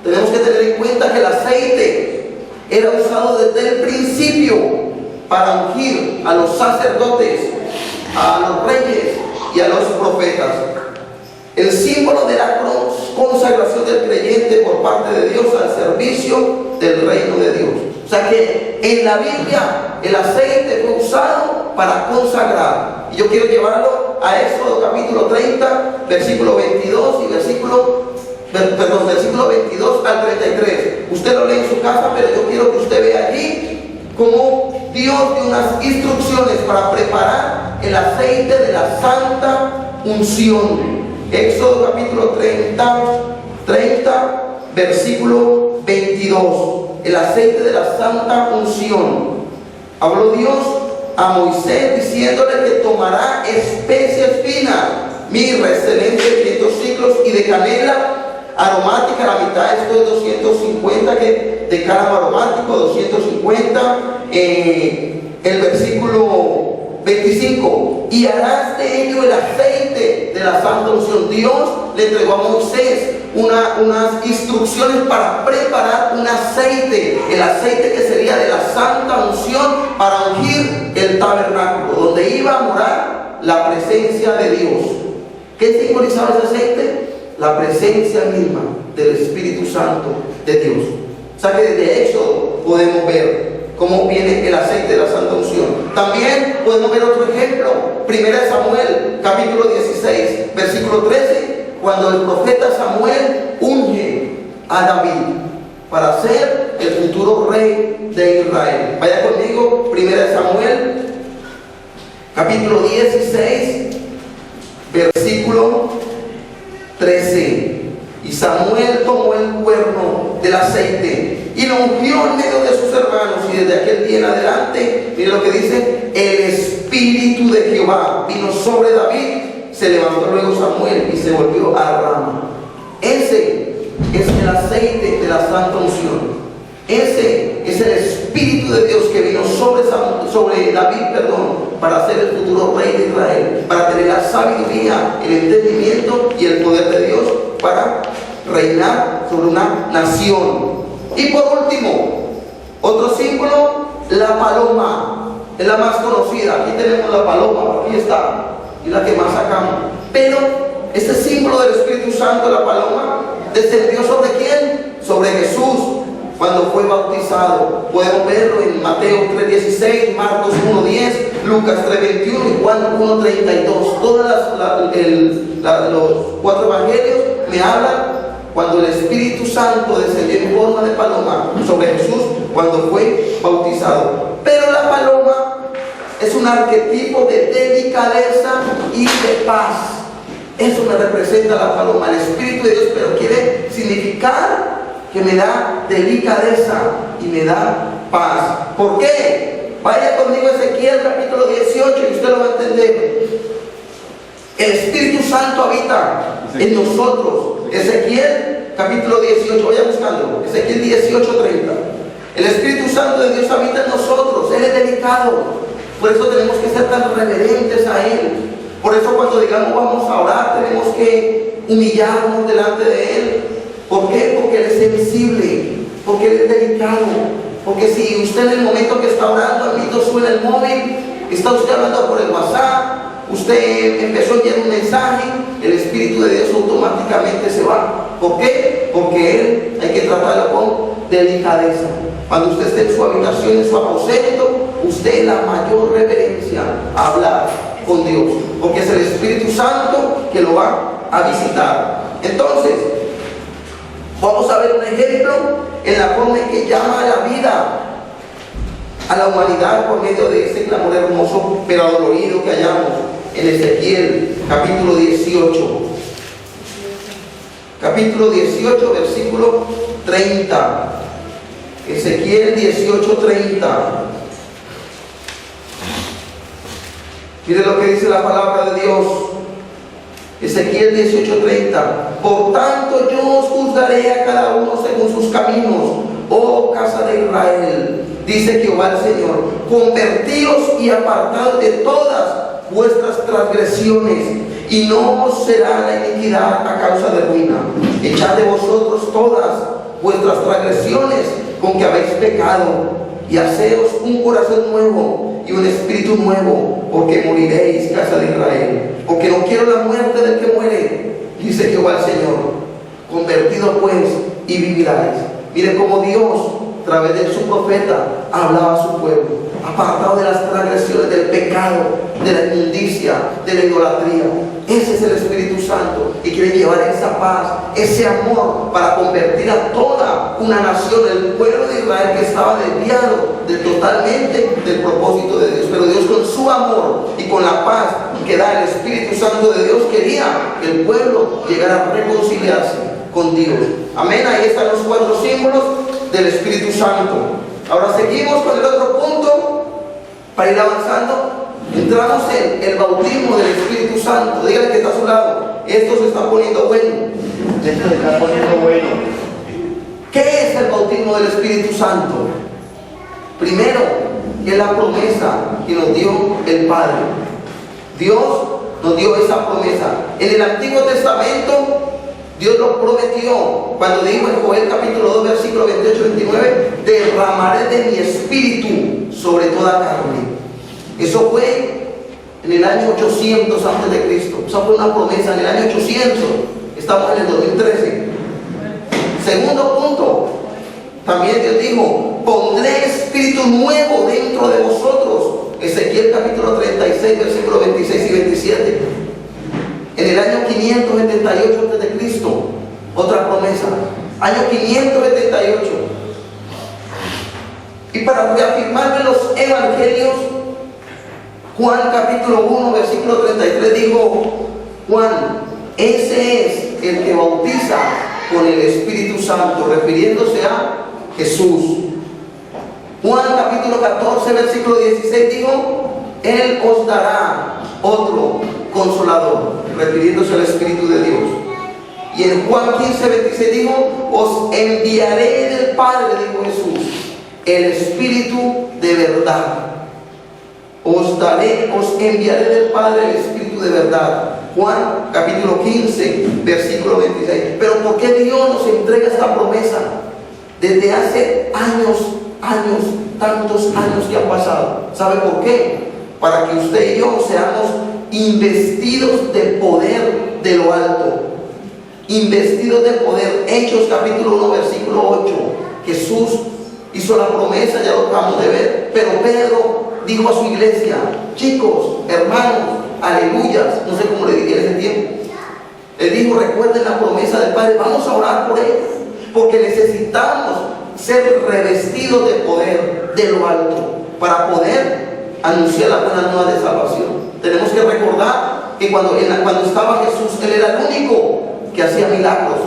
Tenemos que tener en cuenta que el aceite era usado desde el principio para ungir a los sacerdotes, a los reyes y a los profetas. El símbolo de la consagración del creyente por parte de Dios al servicio del reino de Dios. O sea que en la Biblia el aceite fue usado para consagrar. Y yo quiero llevarlo a Éxodo capítulo 30, versículo 22 y versículo 22 al 33. Usted lo lee en su casa, pero yo quiero que usted vea allí cómo Dios dio unas instrucciones para preparar el aceite de la santa unción. Éxodo capítulo 30, versículo 22. El aceite de la santa unción. Habló Dios a Moisés diciéndole que tomará especias finas, mirra excelente, 500 ciclos, y de canela aromática, la mitad, esto es 250, que de cálamo aromático, 250, el versículo 25, y harás de ello el aceite de la santa unción. Dios le entregó a Moisés unas instrucciones para preparar un aceite, el aceite que sería de la santa unción para ungir el tabernáculo, donde iba a morar la presencia de Dios. ¿Qué simbolizaba ese aceite? La presencia misma del Espíritu Santo de Dios. O sea que desde Éxodo podemos ver cómo viene el aceite de la santa unción. También podemos ver otro ejemplo, 1 Samuel capítulo 16 versículo 13, cuando el profeta Samuel unge a David para ser el futuro rey de Israel. Vaya conmigo, 1 Samuel capítulo 16 versículo 13. Y Samuel tomó el cuerno del aceite y lo ungió en medio de sus hermanos, y desde aquel día en adelante, mire lo que dice, el Espíritu de Jehová vino sobre David. Se levantó luego Samuel y se volvió a Rama. Ese es el aceite de la santa unción. Ese es el Espíritu de Dios que vino sobre David, para ser el futuro rey de Israel, para tener la sabiduría, el entendimiento y el poder de Dios para reinar sobre una nación. Y por último, otro símbolo, la paloma, es la más conocida. Aquí tenemos la paloma, aquí está, y la que más sacamos. Pero este símbolo del Espíritu Santo, la paloma, descendió ¿sobre quién? Sobre Jesús cuando fue bautizado. Podemos verlo en Mateo 3:16, Marcos 1:10, Lucas 3:21 y Juan 1:32. Todos los cuatro evangelios me hablan cuando el Espíritu Santo descendió en forma de paloma sobre Jesús cuando fue bautizado. Pero la paloma es un arquetipo de delicadeza y de paz. Eso me representa la paloma, el Espíritu de Dios, pero quiere significar que me da delicadeza y me da paz. ¿Por qué? Vaya conmigo a Ezequiel capítulo 18 y usted lo va a entender. El Espíritu Santo habita en nosotros. Ezequiel capítulo 18, vaya buscando. Ezequiel 18:30. El Espíritu Santo de Dios habita en nosotros. Él es delicado. Por eso tenemos que ser tan reverentes a Él. Por eso cuando digamos vamos a orar, tenemos que humillarnos delante de Él. ¿Por qué? Porque Él es sensible, porque Él es delicado. Porque si usted en el momento que está orando, al grito suena el móvil, está usted hablando por el WhatsApp, usted empezó a enviar un mensaje, el Espíritu de Dios automáticamente se va. ¿Por qué? Porque Él hay que tratarlo con delicadeza. Cuando usted esté en su habitación, en su aposento, usted la mayor reverencia a hablar con Dios, porque es el Espíritu Santo que lo va a visitar. Entonces, vamos a ver un ejemplo en la forma en que llama a la vida a la humanidad por medio de este clamor hermoso pero adolorido que hallamos en Ezequiel capítulo 18. Capítulo 18, versículo 30. Ezequiel 18:30. Mire lo que dice la palabra de Dios. Ezequiel 18:30. Por tanto yo os juzgaré a cada uno según sus caminos, oh casa de Israel, dice Jehová el Señor. Convertíos y apartaos de todas vuestras transgresiones, y no os será la iniquidad a causa de ruina. Echad de vosotros todas vuestras transgresiones con que habéis pecado, y haceos un corazón nuevo y un espíritu nuevo, porque moriréis, casa de Israel. Porque no quiero la muerte del que muere, dice Jehová el Señor. Convertido pues y viviráis. Mire cómo Dios, a través de su profeta, hablaba a su pueblo, apartado de las transgresiones, del pecado, de la inmundicia, de la idolatría. Ese es el Espíritu Santo, y quiere llevar esa paz, ese amor, para convertir a toda una nación, el pueblo de Israel, que estaba desviado totalmente del propósito de Dios. Pero Dios, con su amor y con la paz que da el Espíritu Santo de Dios, quería que el pueblo llegara a reconciliarse con Dios. Amén. Ahí están los 4 símbolos del Espíritu Santo. Ahora seguimos con el otro punto para ir avanzando. Entramos en el bautismo del Espíritu Santo. Dígale que está a su lado: esto se está poniendo bueno. Esto se está poniendo bueno. ¿Qué es el bautismo del Espíritu Santo? Primero, es la promesa que nos dio el Padre. Dios nos dio esa promesa. En el Antiguo Testamento, Dios lo prometió cuando dijo en Joel capítulo 2, versículo 28-29: derramaré de mi espíritu sobre toda carne. Eso fue en el año 800 antes de Cristo. Esa fue una promesa en el año 800. Estamos en el 2013. Segundo punto, también Dios dijo: pondré espíritu nuevo dentro de vosotros. Ezequiel capítulo 36, versículos 26 y 27. En el año 578 antes de Cristo, otra promesa. Año 578. Y para reafirmarme los evangelios, Juan capítulo 1, versículo 33 dijo Juan: ese es el que bautiza con el Espíritu Santo, refiriéndose a Jesús. Juan capítulo 14, versículo 16 dijo: Él os dará otro consolador, refiriéndose al Espíritu de Dios. Y en Juan 15, 26 dijo: os enviaré del Padre, dijo Jesús, el Espíritu de verdad. Os enviaré del Padre el Espíritu de verdad. Juan capítulo 15, versículo 26. Pero ¿por qué Dios nos entrega esta promesa? Desde hace años, tantos años que han pasado. ¿Sabe por qué? Para que usted y yo seamos investidos de poder de lo alto. Investidos de poder. Hechos capítulo 1, versículo 8. Jesús hizo la promesa, ya lo acabamos de ver. Pero Pedro dijo a su iglesia: chicos, hermanos, aleluyas, no sé cómo le dije en ese tiempo. Él dijo: recuerden la promesa del Padre, vamos a orar por él, porque necesitamos ser revestidos de poder de lo alto para poder anunciar la buena nueva de salvación. Tenemos que recordar que cuando estaba Jesús, Él era el único que hacía milagros,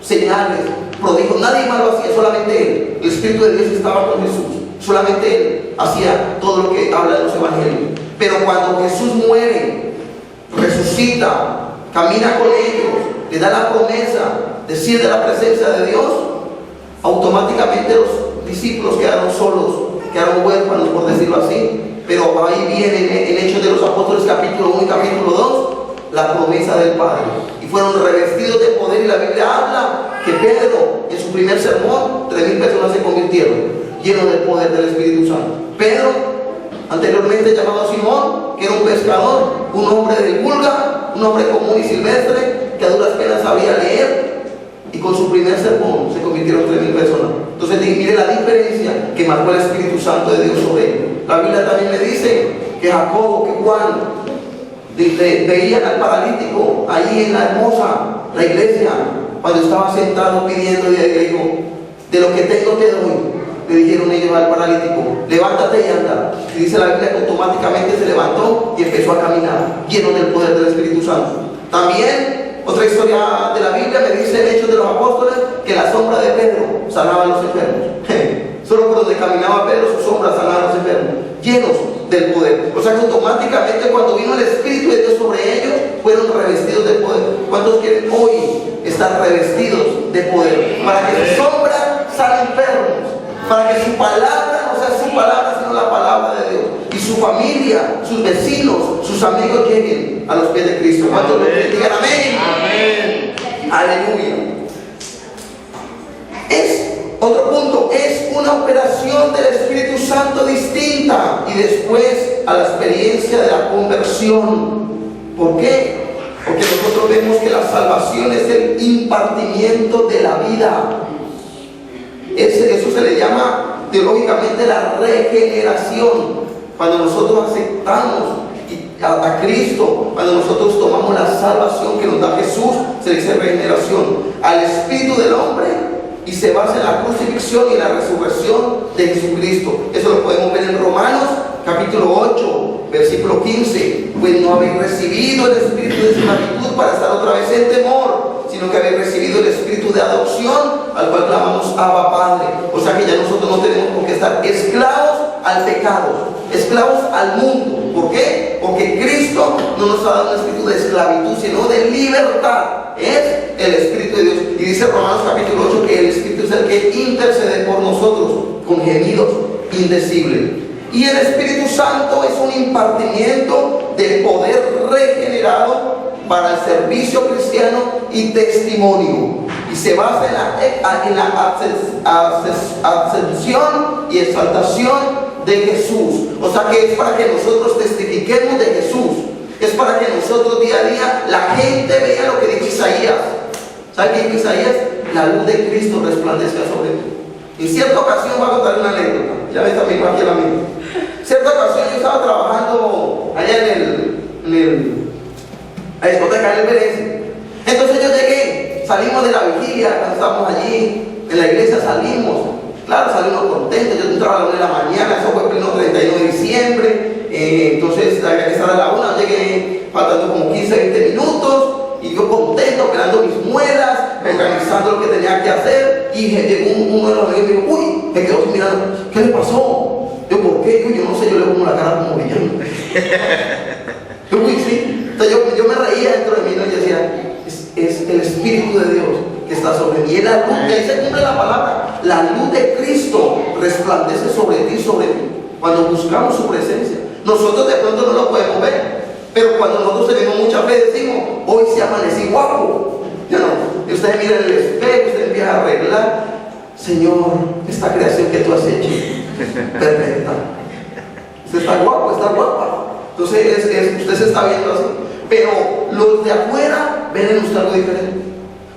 señales, prodigios. Nadie más lo hacía, solamente Él. El Espíritu de Dios estaba con Jesús. Solamente Él hacía todo lo que habla de los evangelios. Pero cuando Jesús muere, resucita, camina con ellos, le da la promesa, desciende la presencia de Dios, automáticamente los discípulos quedaron solos, quedaron huérfanos, por decirlo así. Pero ahí viene en Hechos de los Apóstoles capítulo 1 y capítulo 2 la promesa del Padre, y fueron revestidos de poder. Y la Biblia habla que Pedro, en su primer sermón, 3,000 personas se convirtieron, llenos del poder del Espíritu Santo. Pedro, anteriormente llamado Simón, que era un pescador, un hombre del vulgar, un hombre común y silvestre, que a duras penas sabía leer, y con su primer sermón se convirtieron 3,000 personas. Entonces mire la diferencia que marcó el Espíritu Santo de Dios sobre él. La Biblia también me dice que Jacobo, que Juan veían al paralítico ahí en la hermosa, la iglesia, cuando estaba sentado pidiendo, y le dijo: de lo que tengo te doy. Le dijeron ellos al paralítico: levántate y anda. Y dice la Biblia que automáticamente se levantó y empezó a caminar, lleno del poder del Espíritu Santo. También otra historia de la Biblia me dice en Hechos de los Apóstoles que la sombra de Pedro sanaba a los enfermos. Solo por donde caminaba Pedro, su sombra sanaba a los enfermos, llenos del poder. O sea que automáticamente cuando vino el Espíritu de Dios sobre ellos, fueron revestidos de poder. ¿Cuántos quieren hoy estar revestidos de poder? Para que su sombra salga enfermos, para que su palabra no sea su palabra, sino la palabra de Dios. Y su familia, sus vecinos, sus amigos lleguen a los pies de Cristo. ¿Cuántos digan amén? Amén. Aleluya. Otro punto, es una operación del Espíritu Santo distinta y después a la experiencia de la conversión. ¿Por qué? Porque nosotros vemos que la salvación es el impartimiento de la vida. Eso se le llama teológicamente la regeneración. Cuando nosotros aceptamos a Cristo, cuando nosotros tomamos la salvación que nos da Jesús, se dice regeneración al espíritu del hombre, y se basa en la crucifixión y la resurrección de Jesucristo. Eso lo podemos ver en Romanos capítulo 8, versículo 15. Pues no habéis recibido el espíritu de esclavitud para estar otra vez en temor, sino que habéis recibido el espíritu de adopción, al cual clamamos Abba Padre. O sea que ya nosotros no tenemos por qué estar esclavos al pecado, esclavos al mundo. ¿Por qué? Porque Cristo no nos ha dado un espíritu de esclavitud, sino de libertad. Es el Espíritu de Dios. Y dice Romanos capítulo 8 que el Espíritu es el que intercede por nosotros con gemidos indecibles. Y el Espíritu Santo es un impartimiento de poder regenerado para el servicio cristiano y testimonio. Y se basa en la ascensión y exaltación de Jesús. O sea que es para que nosotros testifiquemos de Jesús. Es para que nosotros día a día la gente vea lo que dijo Isaías. ¿Sabe qué dijo Isaías? La luz de Cristo resplandezca sobre ti. En cierta ocasión, voy a contar una anécdota. Ya ves también aquí a la mente. En cierta ocasión yo estaba trabajando allá en la discoteca en el Vélez. Entonces yo llegué, salimos de la vigilia, cuando estábamos allí, en la iglesia salimos. Claro, salimos contentos. Yo entraba a las 1 de la mañana, eso fue el pleno 31 de diciembre. Entonces había que estar a la 1, llegué faltando como 15, 20 minutos. Y yo contento, operando mis muelas, organizando lo que tenía que hacer. Y llegó uno de los amigos y me dijo, uy, me quedó mirando, ¿qué le pasó? Yo, ¿por qué? Yo no sé, yo le pongo la cara como brillando. Yo, uy, sí. Entonces yo me reía dentro de mí, ¿no? Y decía, es el Espíritu de Dios que está sobre mí. Y la luz, y ahí se cumple la palabra. La luz de Cristo resplandece sobre ti y sobre mí. Cuando buscamos su presencia. Nosotros de pronto no lo podemos ver. Pero cuando nosotros tenemos mucha fe decimos, hoy se amanecí guapo. Ya no, y usted mira en el espejo, usted empieza a arreglar. Señor, esta creación que tú has hecho, perfecta. Usted está guapo, está guapa. Entonces usted se está viendo así. Pero los de afuera ven en usted algo diferente.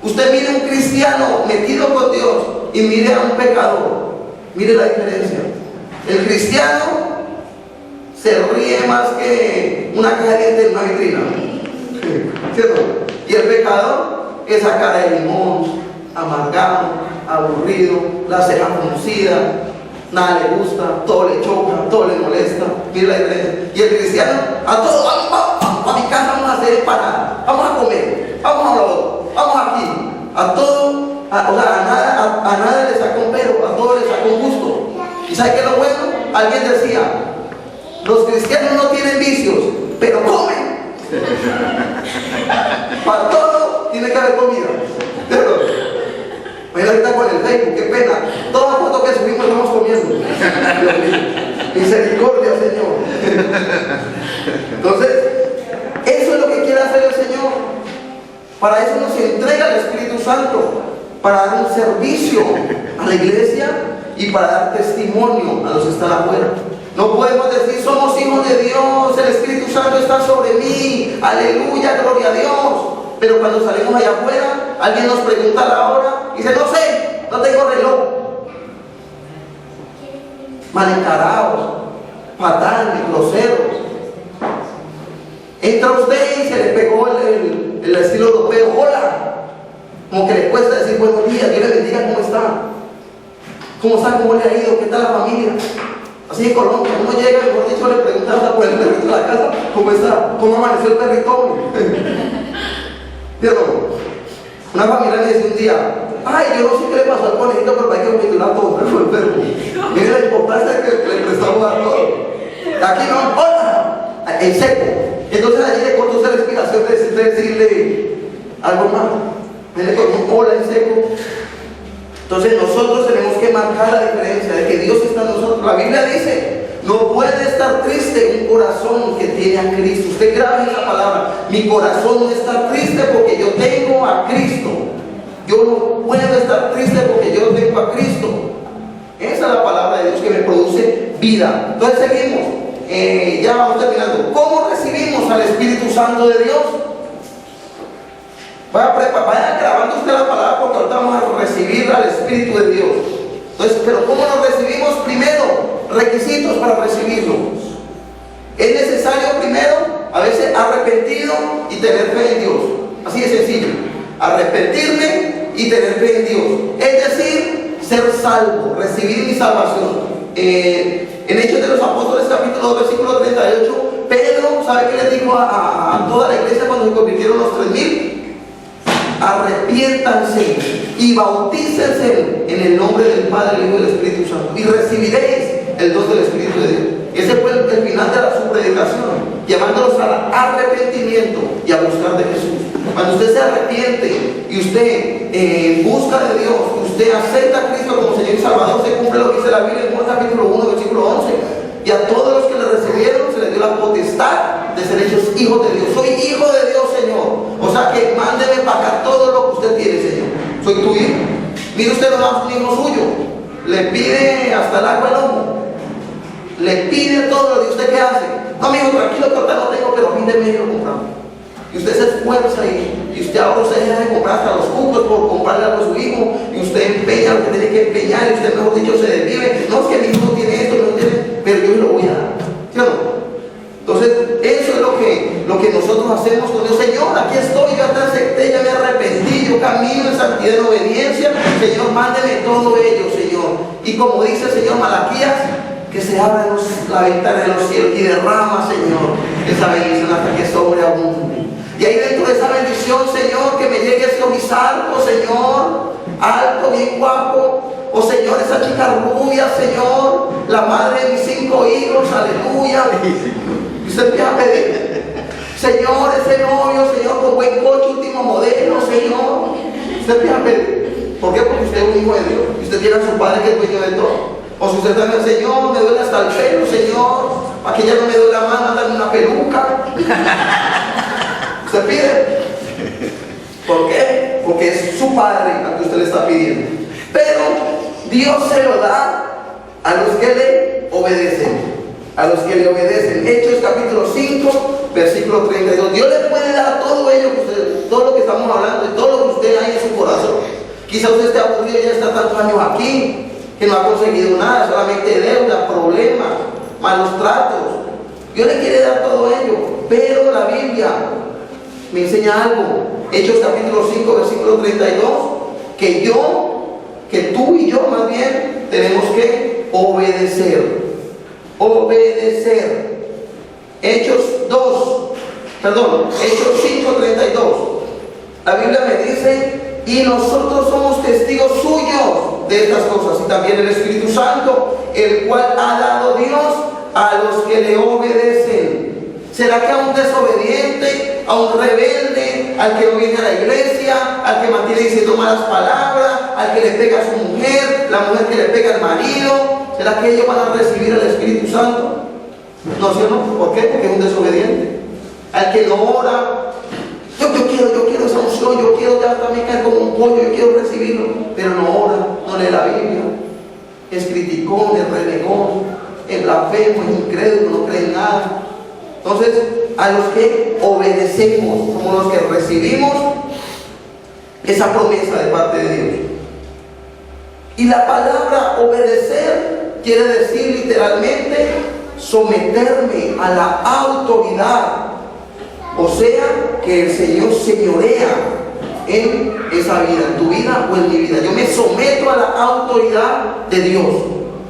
Usted mire a un cristiano metido con Dios y mire a un pecador. Mire la diferencia. El cristiano se ríe más que una caja de dientes en una vitrina, ¿cierto? Y el pecador, esa cara de limón, amargado, aburrido, la ceja fruncida, nada le gusta, todo le choca, todo le molesta. Mira la diferencia. Y el cristiano, a todo, vamos a mi casa, vamos a hacer empanada, vamos a comer, vamos a lo otro, vamos aquí, a todo, a nada le saca un pero, a todo le saca un gusto. ¿Y sabe qué es lo bueno? Alguien decía, los cristianos no tienen vicios, pero comen. Para todo tiene que haber comida. Pero, ahorita con el Facebook, qué pena. Todas las fotos que subimos estamos comiendo. Misericordia, Señor. Entonces, eso es lo que quiere hacer el Señor. Para eso nos entrega el Espíritu Santo. Para dar un servicio a la iglesia y para dar testimonio a los que están afuera. No podemos decir, somos hijos de Dios, el Espíritu Santo está sobre mí, aleluya, gloria a Dios. Pero cuando salimos allá afuera, alguien nos pregunta la hora y dice, no sé, no tengo reloj. Mal encarados, fatales, groseros. Entra usted y se le pegó el estilo europeo, hola. Como que le cuesta decir buenos días, Dios le bendiga, ¿cómo está? ¿Cómo está? ¿Cómo le ha ido? ¿Qué tal la familia? Así en Colombia, uno llega, mejor dicho, le preguntan hasta por el perrito de la casa, ¿cómo está? ¿Cómo amaneció el perrito? ¿Cierto? Una familia me dice un día, ay, yo no sé qué le pasó al conejito, pero hay que controlar todo el perro. Mire la importancia que le prestamos a todo. Aquí no, hola, en seco. Entonces allí le cortó esa respiración de decirle algo malo. Él le cortó un hola en seco. Entonces nosotros tenemos que marcar la diferencia de que Dios está en nosotros. La Biblia dice, no puede estar triste un corazón que tiene a Cristo. Usted grabe esa palabra. Mi corazón no está triste porque yo tengo a Cristo. Yo no puedo estar triste porque yo tengo a Cristo. Esa es la palabra de Dios que me produce vida. Entonces seguimos. Ya vamos terminando. ¿Cómo recibimos al Espíritu Santo de Dios? Vaya grabando usted la palabra porque ahorita vamos a recibir al Espíritu de Dios. Entonces, pero ¿cómo lo recibimos? Primero, requisitos para recibirlo. Es necesario primero, a veces arrepentido y tener fe en Dios. Así de sencillo. Arrepentirme y tener fe en Dios. Es decir, ser salvo, recibir mi salvación. En Hechos de los Apóstoles capítulo 2 versículo 38, Pedro, ¿sabe qué le dijo a toda la iglesia cuando se convirtieron los 3000? Arrepiéntanse y bautícense en el nombre del Padre, el Hijo y del Espíritu Santo y recibiréis el don del Espíritu de Dios. Ese fue el final de su predicación, llamándolos al arrepentimiento y a buscar de Jesús. Cuando usted se arrepiente y usted busca de Dios, usted acepta a Cristo como Señor y Salvador, se cumple lo que dice la Biblia en Juan capítulo 1 versículo 11. Y a todos los que le recibieron se les dio la potestad de ser hechos hijos de Dios. Soy hijo de Dios, Señor. O sea que mándeme para acá todo lo que usted tiene, Señor. Soy tu hijo. Mire usted nomás un hijo suyo. Le pide hasta el agua al ojo. Le pide todo lo que usted, ¿qué hace? No, amigo, tranquilo, que ahorita no tengo, pero a fin de mes lo compramos. Y usted se esfuerza y usted ahora se deja de comprar hasta los cupos por comprarle algo a su hijo. Y usted empeña lo que tiene que empeñar. Y usted, mejor dicho, se desvive. No, es que mi hijo no tiene esto, no tiene, pero yo lo voy a dar. ¿Sí o no? Entonces, eso es lo que nosotros hacemos con Dios. Señor, aquí estoy, yo te acepté, ya me arrepentí, yo camino en santidad y en obediencia. Señor, mándeme todo ello, Señor. Y como dice el Señor Malaquías, que se abra la ventana de los cielos y derrama, Señor, esa bendición hasta que sobreabunde. Y ahí dentro de esa bendición, Señor, que me llegue ese obispo, Señor, alto, bien guapo. O Señor, esa chica rubia, Señor, la madre de mis 5 hijos, aleluya. Y usted empieza a pedir, Señor, ese novio, Señor, con buen coche, último modelo, Señor. Usted empieza a pedir. ¿Por qué? Porque usted es un hijo de Dios. Y usted tiene a su padre que es dueño de todo. O si usted también, Señor, me duele hasta el pelo, Señor, aquí ya no me duele la mano, dame una peluca. Usted pide. ¿Por qué? Porque es su padre a que usted le está pidiendo. Pero Dios se lo da a los que le obedecen. A los que le obedecen. Hechos capítulo 5, versículo 32. Dios le puede dar todo ello, todo lo que estamos hablando, y todo lo que usted hay en su corazón. Quizá usted esté aburrido y ya está tantos años aquí, que no ha conseguido nada, solamente deuda, problemas, malos tratos. Dios le quiere dar todo ello, pero la Biblia me enseña algo. Hechos capítulo 5, versículo 32, que tú y yo más bien tenemos que obedecer. Obedecer. Hechos 5, 32. La Biblia me dice, y nosotros somos testigos suyos de estas cosas, y también el Espíritu Santo, el cual ha dado Dios a los que le obedecen. ¿Será que a un desobediente, a un rebelde, al que no viene a la iglesia, al que mantiene diciendo malas palabras, al que le pega a su mujer, la mujer que le pega al marido, será que ellos van a recibir al Espíritu Santo? No, ¿sí o no? ¿Por qué? Porque es un desobediente. Al que no ora, yo quiero esa unción, yo quiero ya también caer como un pollo, yo quiero recibirlo, pero no ora, no lee la Biblia, es criticón, es renegón, es blasfemo, es incrédulo, no cree en nada. Entonces, a los que obedecemos, como los que recibimos esa promesa de parte de Dios. Y la palabra obedecer quiere decir literalmente someterme a la autoridad. O sea, que el Señor señorea en esa vida, en tu vida o en mi vida. Yo me someto a la autoridad de Dios.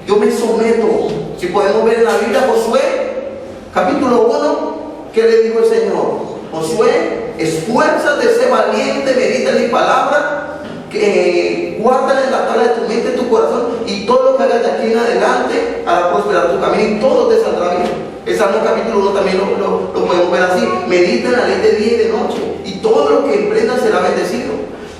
Yo me someto. Si podemos ver en la Biblia, Josué, capítulo 1, ¿qué le dijo el Señor? Josué, esfuérzate, sé valiente, medita en mi palabra, que guárdala en la tabla de tu mente, en tu corazón, y todo lo que hagas de aquí en adelante hará prosperar tu camino y todo te saldrá bien. El Salmo capítulo 1 también lo podemos ver así: medita en la ley de día y de noche, y todo lo que emprendas será bendecido.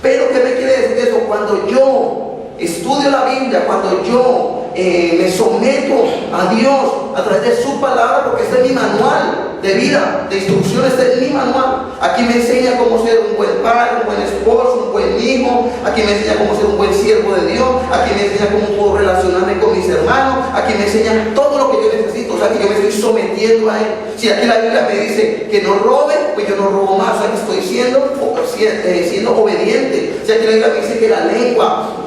Pero ¿qué me quiere decir eso? Cuando yo estudio la Biblia, cuando yo me someto a Dios a través de su palabra, porque este es mi manual de vida, de instrucciones, este es mi manual. Aquí me enseña cómo ser un buen padre, un buen esposo, un buen hijo. Aquí me enseña cómo ser un buen siervo de Dios. Aquí me enseña cómo puedo relacionarme con mis hermanos. Aquí me enseña todo lo que yo necesito. O sea, que yo me estoy sometiendo a Él. Si aquí la Biblia me dice que no robe, pues yo no robo más. O sea, que estoy siendo obediente. Si aquí la Biblia me dice que la lengua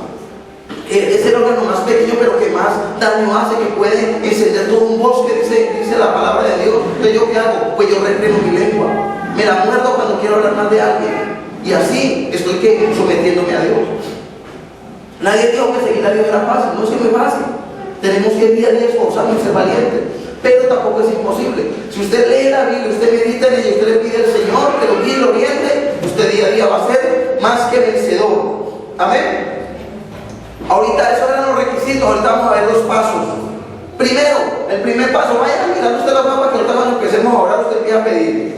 es el órgano más pequeño, pero que más daño hace, que puede encender todo un bosque, dice la palabra de Dios. Entonces, ¿yo qué hago? Pues yo refreno mi lengua. Me la muerdo cuando quiero hablar mal de alguien. Y así estoy sometiéndome a Dios. Nadie dijo que seguir a Dios era fácil. No es muy fácil. Tenemos que día a día esforzarnos y ser valientes. Pero tampoco es imposible. Si usted lee la Biblia, usted medita en ella, usted le pide al Señor que lo guíe y lo oriente, usted día a día va a ser más que vencedor. Amén. Ahorita esos eran los requisitos. Ahorita vamos a ver los pasos. Primero, el primer paso: vaya mirando usted las mapas, que ahorita cuando empecemos a orar usted empieza a pedir.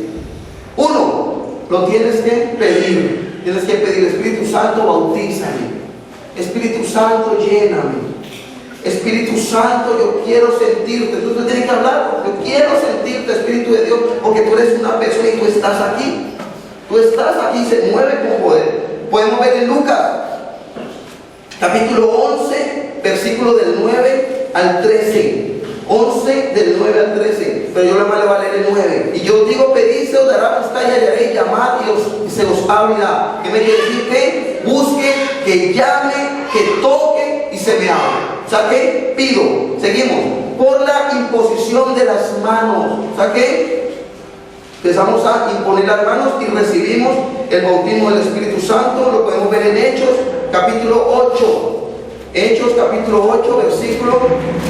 Uno, lo tienes que pedir. Tienes que pedir: Espíritu Santo, bautízame. Espíritu Santo, lléname. Espíritu Santo, yo quiero sentirte. Tú tienes que hablar: yo quiero sentirte, Espíritu de Dios, porque tú eres una persona y tú estás aquí. Tú estás aquí, se mueve con poder. Podemos ver en Lucas capítulo 11, versículo del 9 al 13. 11 del 9 al 13. Pero yo nada más le voy a leer el 9. Y yo digo: pedid, se os dará, buscad y hallaréis, llamad y se os abrirá. ¿Qué me quiere decir? Que busque, que llame, que toque y se me abre. O sea, que pido. Seguimos. Por la imposición de las manos. O sea, que empezamos a imponer las manos y recibimos el bautismo del Espíritu Santo. Lo podemos ver en Hechos capítulo 8. Hechos capítulo 8, versículo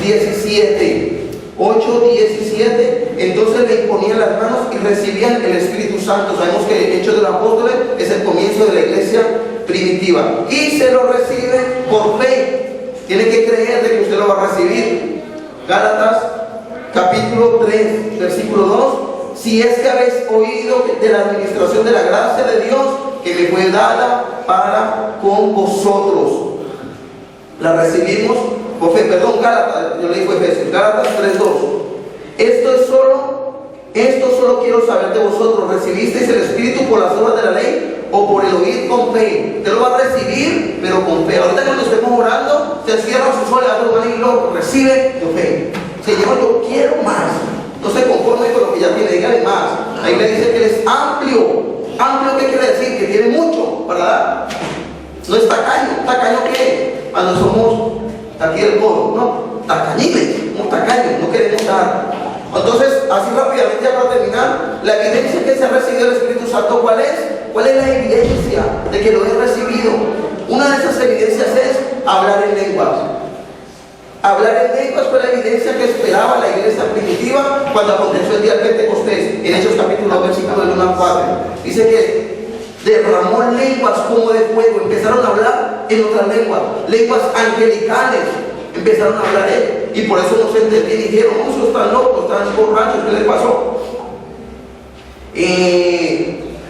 17. 8, 17. Entonces le imponían las manos y recibían el Espíritu Santo. Sabemos que el Hechos de los Apóstoles es el comienzo de la iglesia primitiva. Y se lo recibe por fe. Tiene que creer de que usted lo va a recibir. Gálatas capítulo 3, versículo 2. Si es que habéis oído de la administración de la gracia de Dios que me fue dada para con vosotros. La recibimos por fe. Perdón, Gálatas, yo le digo Efesios, Gálatas 3:2. Esto solo quiero saber de vosotros: ¿recibisteis el Espíritu por las obras de la ley o por el oír con fe? Usted lo va a recibir, pero con fe. Ahorita cuando estemos orando, se cierra sus ojos y lo recibe con fe. Señor, yo quiero más. No se conforme con lo que ya tiene, dígale más. Ahí le dice que Él es amplio. ¿Amplio qué quiere decir? Que tiene mucho para dar. No es tacaño. ¿Tacaño qué? Cuando somos aquí el coro, ¿no? Tacañiles, somos tacaños, no queremos dar. Entonces, así rápidamente ya para terminar, la evidencia que se ha recibido el Espíritu Santo, ¿cuál es? ¿Cuál es la evidencia de que lo he recibido? Una de esas evidencias es hablar en lenguas. Hablar en lenguas fue la evidencia que esperaba la iglesia primitiva cuando aconteció el día del Pentecostés. En Hechos capítulo 2, versículo del 1 al 4. Dice que derramó lenguas como de fuego. Empezaron a hablar en otras lenguas, lenguas angelicales. Empezaron a hablar ellos. Y por eso no se entendían y dijeron: no, esos están locos, están borrachos, ¿qué les pasó?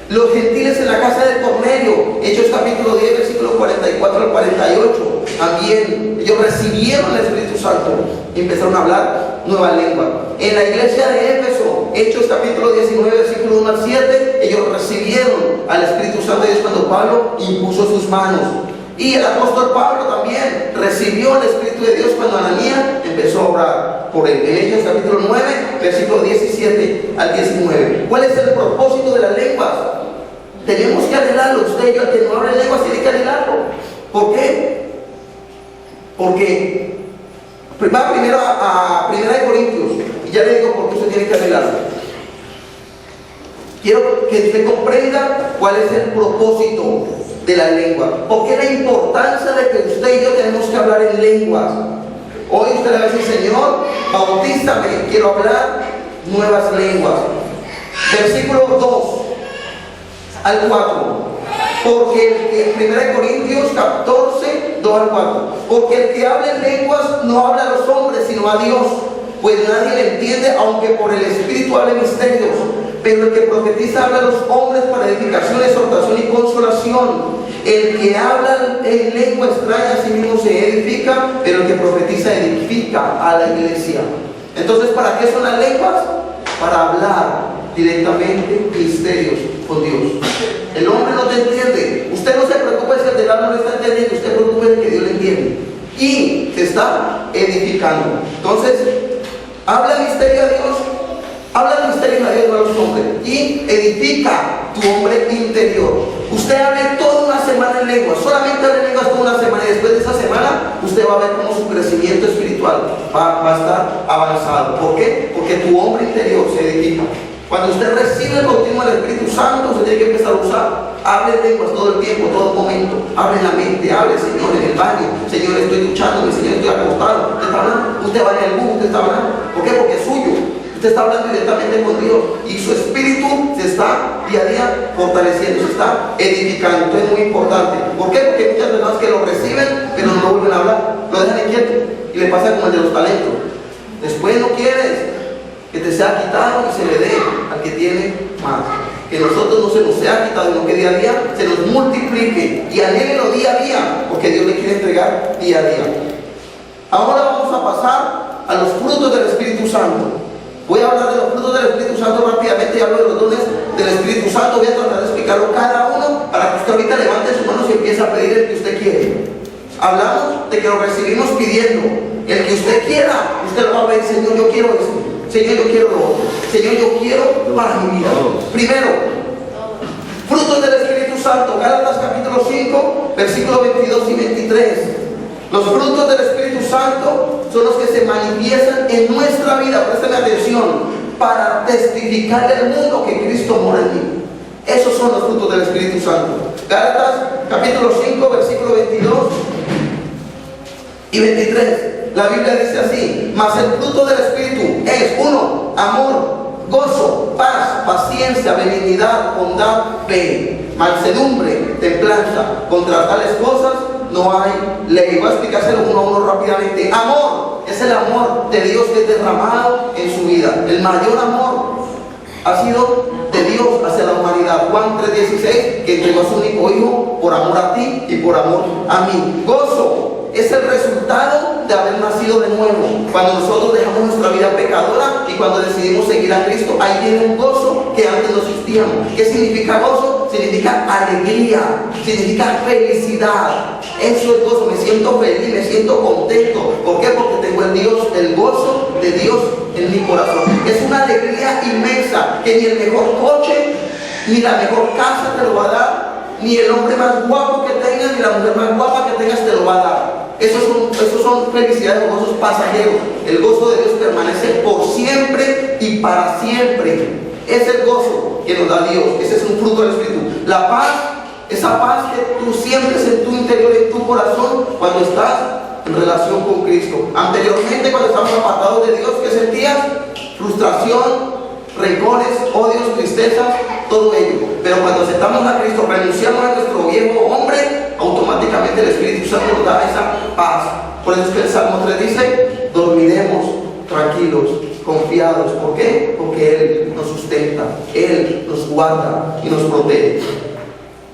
Los gentiles en la casa de Cornelio, Hechos capítulo 10, versículos 44 al 48, también ellos recibieron el Espíritu Santo y empezaron a hablar nueva lengua. En la iglesia de Éfeso, Hechos capítulo 19, versículo 1 al 7, ellos recibieron al Espíritu Santo, y es cuando Pablo impuso sus manos. Y el apóstol Pablo también recibió el Espíritu de Dios cuando Ananías empezó a orar por él. En Hechos capítulo 9, versículo 17 al 19. ¿Cuál es el propósito de las lenguas? Tenemos que anhelarlo. Usted y yo, el que no habla lenguas, tiene que anhelarlo. ¿Por qué? Porque va primero a 1 Corintios, y ya le digo por qué usted tiene que anhelarlo. Quiero que usted comprenda cuál es el propósito de la lengua. ¿Por qué la importancia de que usted y yo tenemos que hablar en lenguas? Hoy usted le va a decir: Señor, bautízame, quiero hablar nuevas lenguas. Versículo 2 al 4. Porque el que, 1 Corintios 14, 2 al 4, porque el que habla en lenguas no habla a los hombres, sino a Dios, pues nadie le entiende, aunque por el Espíritu hable misterios. Pero el que profetiza habla a los hombres para edificación, exhortación y consolación. El que habla en lengua extraña a sí mismo se edifica, pero el que profetiza edifica a la iglesia. Entonces, ¿para qué son las lenguas? Para hablar directamente misterios con Dios. El hombre no te entiende. Usted no se preocupe si el del lado no le está entendiendo. Usted se preocupe de que Dios le entiende. Y se está edificando. Entonces, habla misterio a Dios. Habla misterio a Dios, no a los hombres. Y edifica tu hombre interior. Usted hable toda una semana en lengua. Solamente hable en lenguas toda una semana. Y después de esa semana, usted va a ver cómo su crecimiento espiritual va a estar avanzado. ¿Por qué? Porque tu hombre interior se edifica. Cuando usted recibe el bautismo del Espíritu Santo, usted tiene que empezar a usar. Hable en lenguas todo el tiempo, todo el momento. Hable en la mente, hable, Señor, en el baño. Señor, estoy duchándome, Señor, estoy acostado. ¿Usted está hablando? Usted va en el bus, usted está hablando. ¿Por qué? Porque es suyo. Usted está hablando directamente con Dios. Y su espíritu se está día a día fortaleciendo, se está edificando. Esto es muy importante. ¿Por qué? Porque hay muchas personas que lo reciben, pero no lo vuelven a hablar. Lo dejan inquieto. Y le pasa como el de los talentos. Después no quieres que te sea quitado y se le dé al que tiene más. Que nosotros no se nos sea quitado, sino que día a día se nos multiplique y anhélenlo día a día, porque Dios le quiere entregar día a día. Ahora vamos a pasar a los frutos del Espíritu Santo. Voy a hablar de los frutos del Espíritu Santo rápidamente y hablo de los dones del Espíritu Santo. Voy a tratar de explicarlo cada uno para que usted ahorita levante sus manos y empiece a pedir el que usted quiere. Hablamos de que lo recibimos pidiendo. El que usted quiera, usted lo va a ver. Señor, yo quiero esto. Señor, yo quiero lo otro. Señor, yo quiero para mi vida. Primero, frutos del Espíritu Santo. Gálatas capítulo 5, versículos 22 y 23. Los frutos del Espíritu Santo son los que se manifiestan en nuestra vida. Presten atención. Para testificar al mundo que Cristo mora en mí. Esos son los frutos del Espíritu Santo. Gálatas capítulo 5, versículo 22 y 23. La Biblia dice así: mas el fruto del Espíritu es: 1. Amor, gozo, paz, paciencia, benignidad, bondad, fe, mansedumbre, templanza. Contra tales cosas no hay ley. Voy a explicárselo uno a uno rápidamente. Amor es el amor de Dios que es derramado en su vida. El mayor amor ha sido de Dios hacia la humanidad. Juan 3:16, que entregó a su único hijo por amor a ti y por amor a mí. Gozo es el resultado de haber nacido de nuevo. Cuando nosotros dejamos nuestra vida pecadora y cuando decidimos seguir a Cristo, ahí viene un gozo que antes no existía. ¿Qué significa gozo? Significa alegría, significa felicidad. Eso es gozo. Me siento feliz, me siento contento. ¿Por qué? Porque tengo el gozo de Dios en mi corazón. Es una alegría inmensa que ni el mejor coche, ni la mejor casa te lo va a dar, ni el hombre más guapo que tengas, ni la mujer más guapa que tengas te lo va a dar. Esos son felicidades o gozos pasajeros. El gozo de Dios permanece por siempre y para siempre. Es el gozo que nos da Dios. Ese es un fruto del Espíritu. La paz, esa paz que tú sientes en tu interior, en tu corazón, cuando estás en relación con Cristo. Anteriormente, cuando estábamos apartados de Dios, ¿qué sentías? Frustración, rencores, odios, tristezas, todo ello. Pero cuando aceptamos a Cristo, renunciamos a nuestro viejo hombre, automáticamente el Espíritu Santo nos da esa paz. Por eso es que el Salmo 3 dice: dormiremos tranquilos, confiados. ¿Por qué? Porque Él nos sustenta, Él nos guarda y nos protege.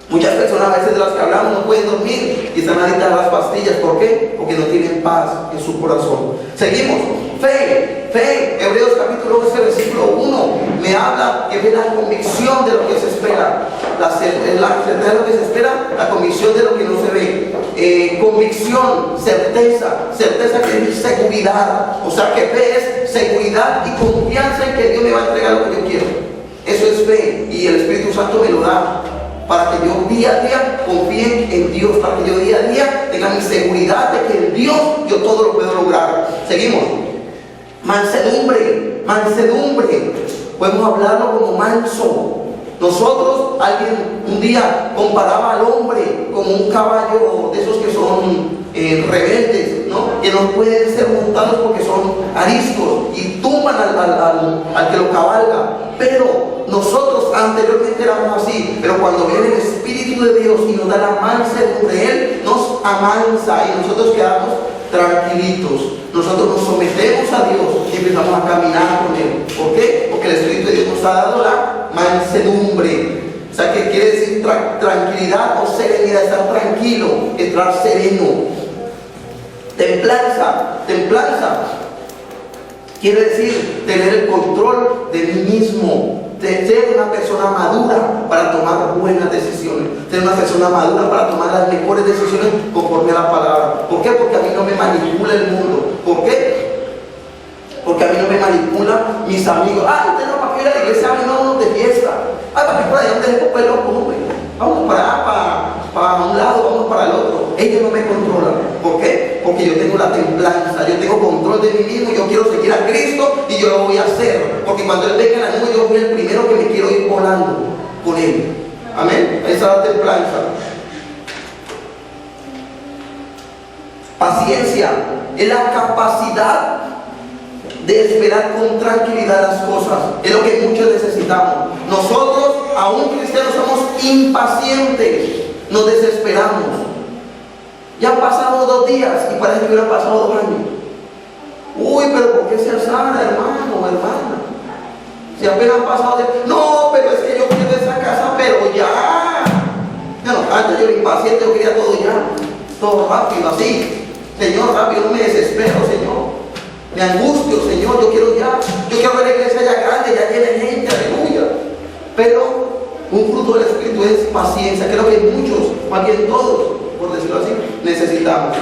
Muchas personas a veces de las que hablamos no pueden dormir y están adictas a las pastillas. ¿Por qué? Porque no tienen paz en su corazón. Seguimos. Fe. Hebreos capítulo 11, versículo 1 me habla que es la convicción de lo que se espera. La certeza de lo que se espera, la convicción de lo que no se ve. Convicción, certeza que es seguridad. O sea que fe es seguridad y confianza en que Dios me va a entregar lo que yo quiero. Eso es fe y el Espíritu Santo me lo da. Para que yo día a día confíe en Dios, para que yo día a día tenga mi seguridad de que en Dios yo todo lo puedo lograr. Seguimos. Mansedumbre. Podemos hablarlo como manso. Nosotros, alguien un día comparaba al hombre como un caballo de esos que son rebeldes, ¿no? que no pueden ser montados porque son ariscos y tumban al que lo cabalga. Pero nosotros anteriormente éramos así, pero cuando viene el Espíritu de Dios y nos da la mansedumbre de Él, nos amansa y nosotros quedamos tranquilitos. Nosotros nos sometemos a Dios y empezamos a caminar con Él. ¿Por qué? Porque el Espíritu de Dios nos ha dado la mansedumbre. O sea, que quiere decir tranquilidad o serenidad, estar tranquilo, estar sereno. Templanza quiere decir tener el control de mí mismo, de ser una persona madura para tomar buenas decisiones, ser una persona madura para tomar las mejores decisiones conforme a la palabra. ¿Por qué? Porque a mí no me manipula el mundo. ¿Por qué? Porque a mí no me manipula mis amigos. Usted no va a ir a la iglesia, a mí no vamos de fiesta. Para que por allá donde es pues loco, hombre. Vamos para allá, para un lado, vamos para el otro. Ellos no me controlan. ¿Por qué? Porque yo tengo la templanza, yo tengo control de mí mismo, yo quiero seguir a Cristo y yo lo voy a hacer. Porque cuando Él venga en la nube, yo soy el primero que me quiero ir volando con Él. Amén. Esa es la templanza. Paciencia es la capacidad de esperar con tranquilidad las cosas. Es lo que muchos necesitamos. Nosotros, aún cristianos, somos impacientes. Nos desesperamos. Ya han pasado 2 días y parece que hubieran pasado 2 años. Uy, pero ¿por qué se alzara, hermano o hermana? Si apenas han pasado no, pero es que yo quiero esa casa, pero ya. No, antes yo era impaciente, yo quería todo ya. Todo rápido, así. Señor, rápido, no me desespero, Señor. Me angustio, Señor, yo quiero ya. Yo quiero ver la iglesia ya grande, ya tiene gente, aleluya. Pero un fruto del Espíritu es paciencia, que es lo que muchos, más bien todos, por decirlo así, necesitamos.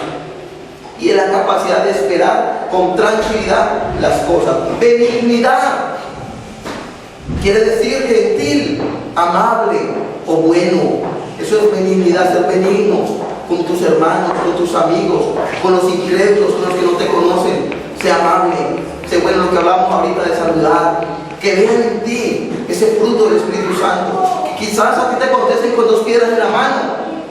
Y es la capacidad de esperar con tranquilidad las cosas. Benignidad quiere decir gentil, amable o bueno. Eso es benignidad, ser benigno con tus hermanos, con tus amigos, con los incrédulos, con los que no te conocen. Sé amable, sé bueno, lo que hablamos ahorita de saludar, que vean en ti ese fruto del Espíritu Santo. Que quizás a ti te contesten con 2 piedras en la mano,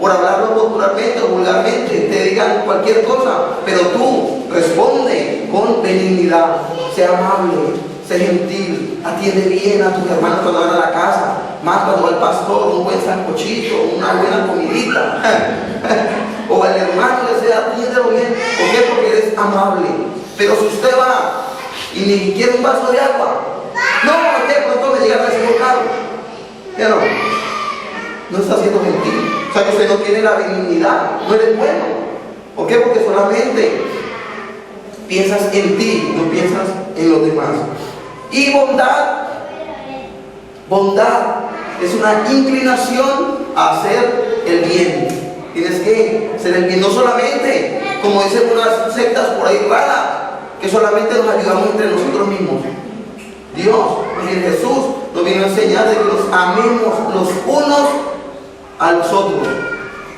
por hablarlo popularmente o vulgarmente, te digan cualquier cosa, pero tú responde con benignidad, sé amable, sé gentil, atiende bien a tus hermanos cuando van a la casa, más cuando va el pastor, un buen sancochito, una buena comidita, o al hermano le sea, atiéndelo bien. ¿Por qué? Porque eres amable. Pero si usted va y ni quiere un vaso de agua, no, ¿qué? Pronto me llega a recibo caro. ¿Qué no? No está siendo gentil. O sea que usted no tiene la benignidad, no eres bueno. ¿Por qué? Porque solamente piensas en ti, no piensas en los demás. Y bondad es una inclinación a hacer el bien. Tienes que hacer el bien, no solamente, como dicen unas sectas por ahí raras, que solamente nos ayudamos entre nosotros mismos. Dios, en Jesús, nos vino a enseñar de que nos amemos los unos a los otros.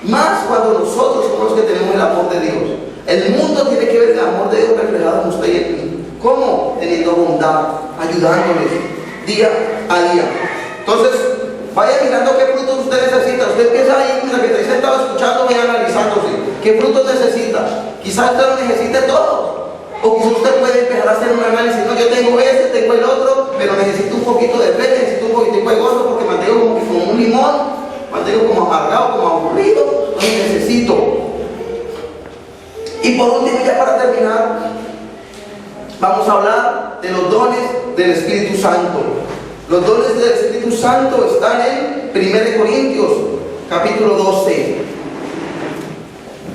Más cuando nosotros somos los que tenemos el amor de Dios. El mundo tiene que ver el amor de Dios reflejado en usted y en mí. ¿Cómo? Teniendo bondad, ayudándoles día a día. Entonces, vaya mirando qué frutos usted necesita. Usted empieza ahí, mientras que está sentado escuchándome y analizándose. ¿Qué frutos necesita? Quizás usted lo necesite todo. O quizás usted puede empezar a hacer un análisis. No, yo tengo este, tengo el otro, pero necesito un poquito de fe, necesito un poquito de gozo porque mantengo como un limón, mantengo como amargado, como aburrido. No necesito. Y por último, ya para terminar, vamos a hablar de los dones del Espíritu Santo. Los dones del Espíritu Santo están en 1 Corintios, capítulo 12.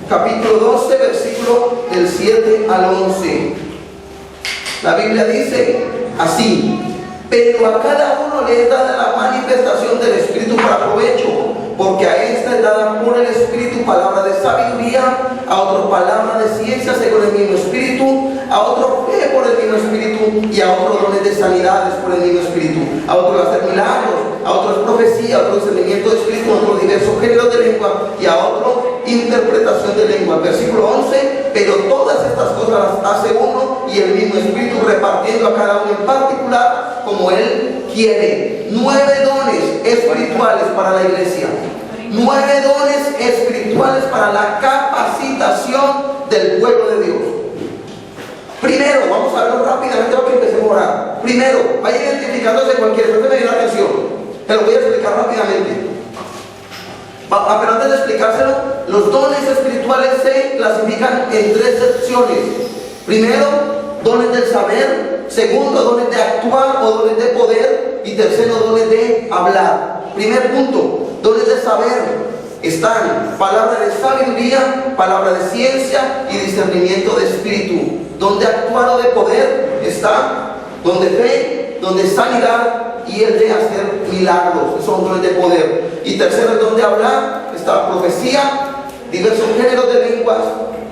Capítulo 12, versículo del 7 al 11. La Biblia dice así: pero a cada uno le es dada la manifestación del Espíritu para provecho, porque a esta es dada por el Espíritu palabra de sabiduría, a otro palabra de ciencia según el mismo Espíritu, a otro fe por el mismo Espíritu, y a otro dones de sanidades por el mismo Espíritu, a otro hacer milagros, a otros profecía, a otro discernimiento de Espíritu, a otros diversos géneros de lengua, y a otro interpretación de lengua. Versículo 11: pero todas estas cosas las hace uno y el mismo Espíritu, repartiendo a cada uno en particular como Él quiere. 9 dones espirituales para la iglesia. 9 dones espirituales para la capacitación del pueblo de Dios. Primero, vamos a verlo rápidamente para que empecemos a orar. Primero, vaya identificándose cualquier, présteme bien la atención. Te lo voy a explicar rápidamente. Pero antes de explicárselo, los dones espirituales se clasifican en 3 secciones. Primero, dones del saber. Segundo, dones de actuar o dones de poder. Y tercero, dones de hablar. Primer punto, dones de saber. Están palabra de sabiduría, palabra de ciencia y discernimiento de espíritu. Don de actuar o de poder está don de fe, don de sanidad y el de hacer milagros. Son dones de poder. Y tercero, el don de hablar, está profecía, diversos géneros de lenguas,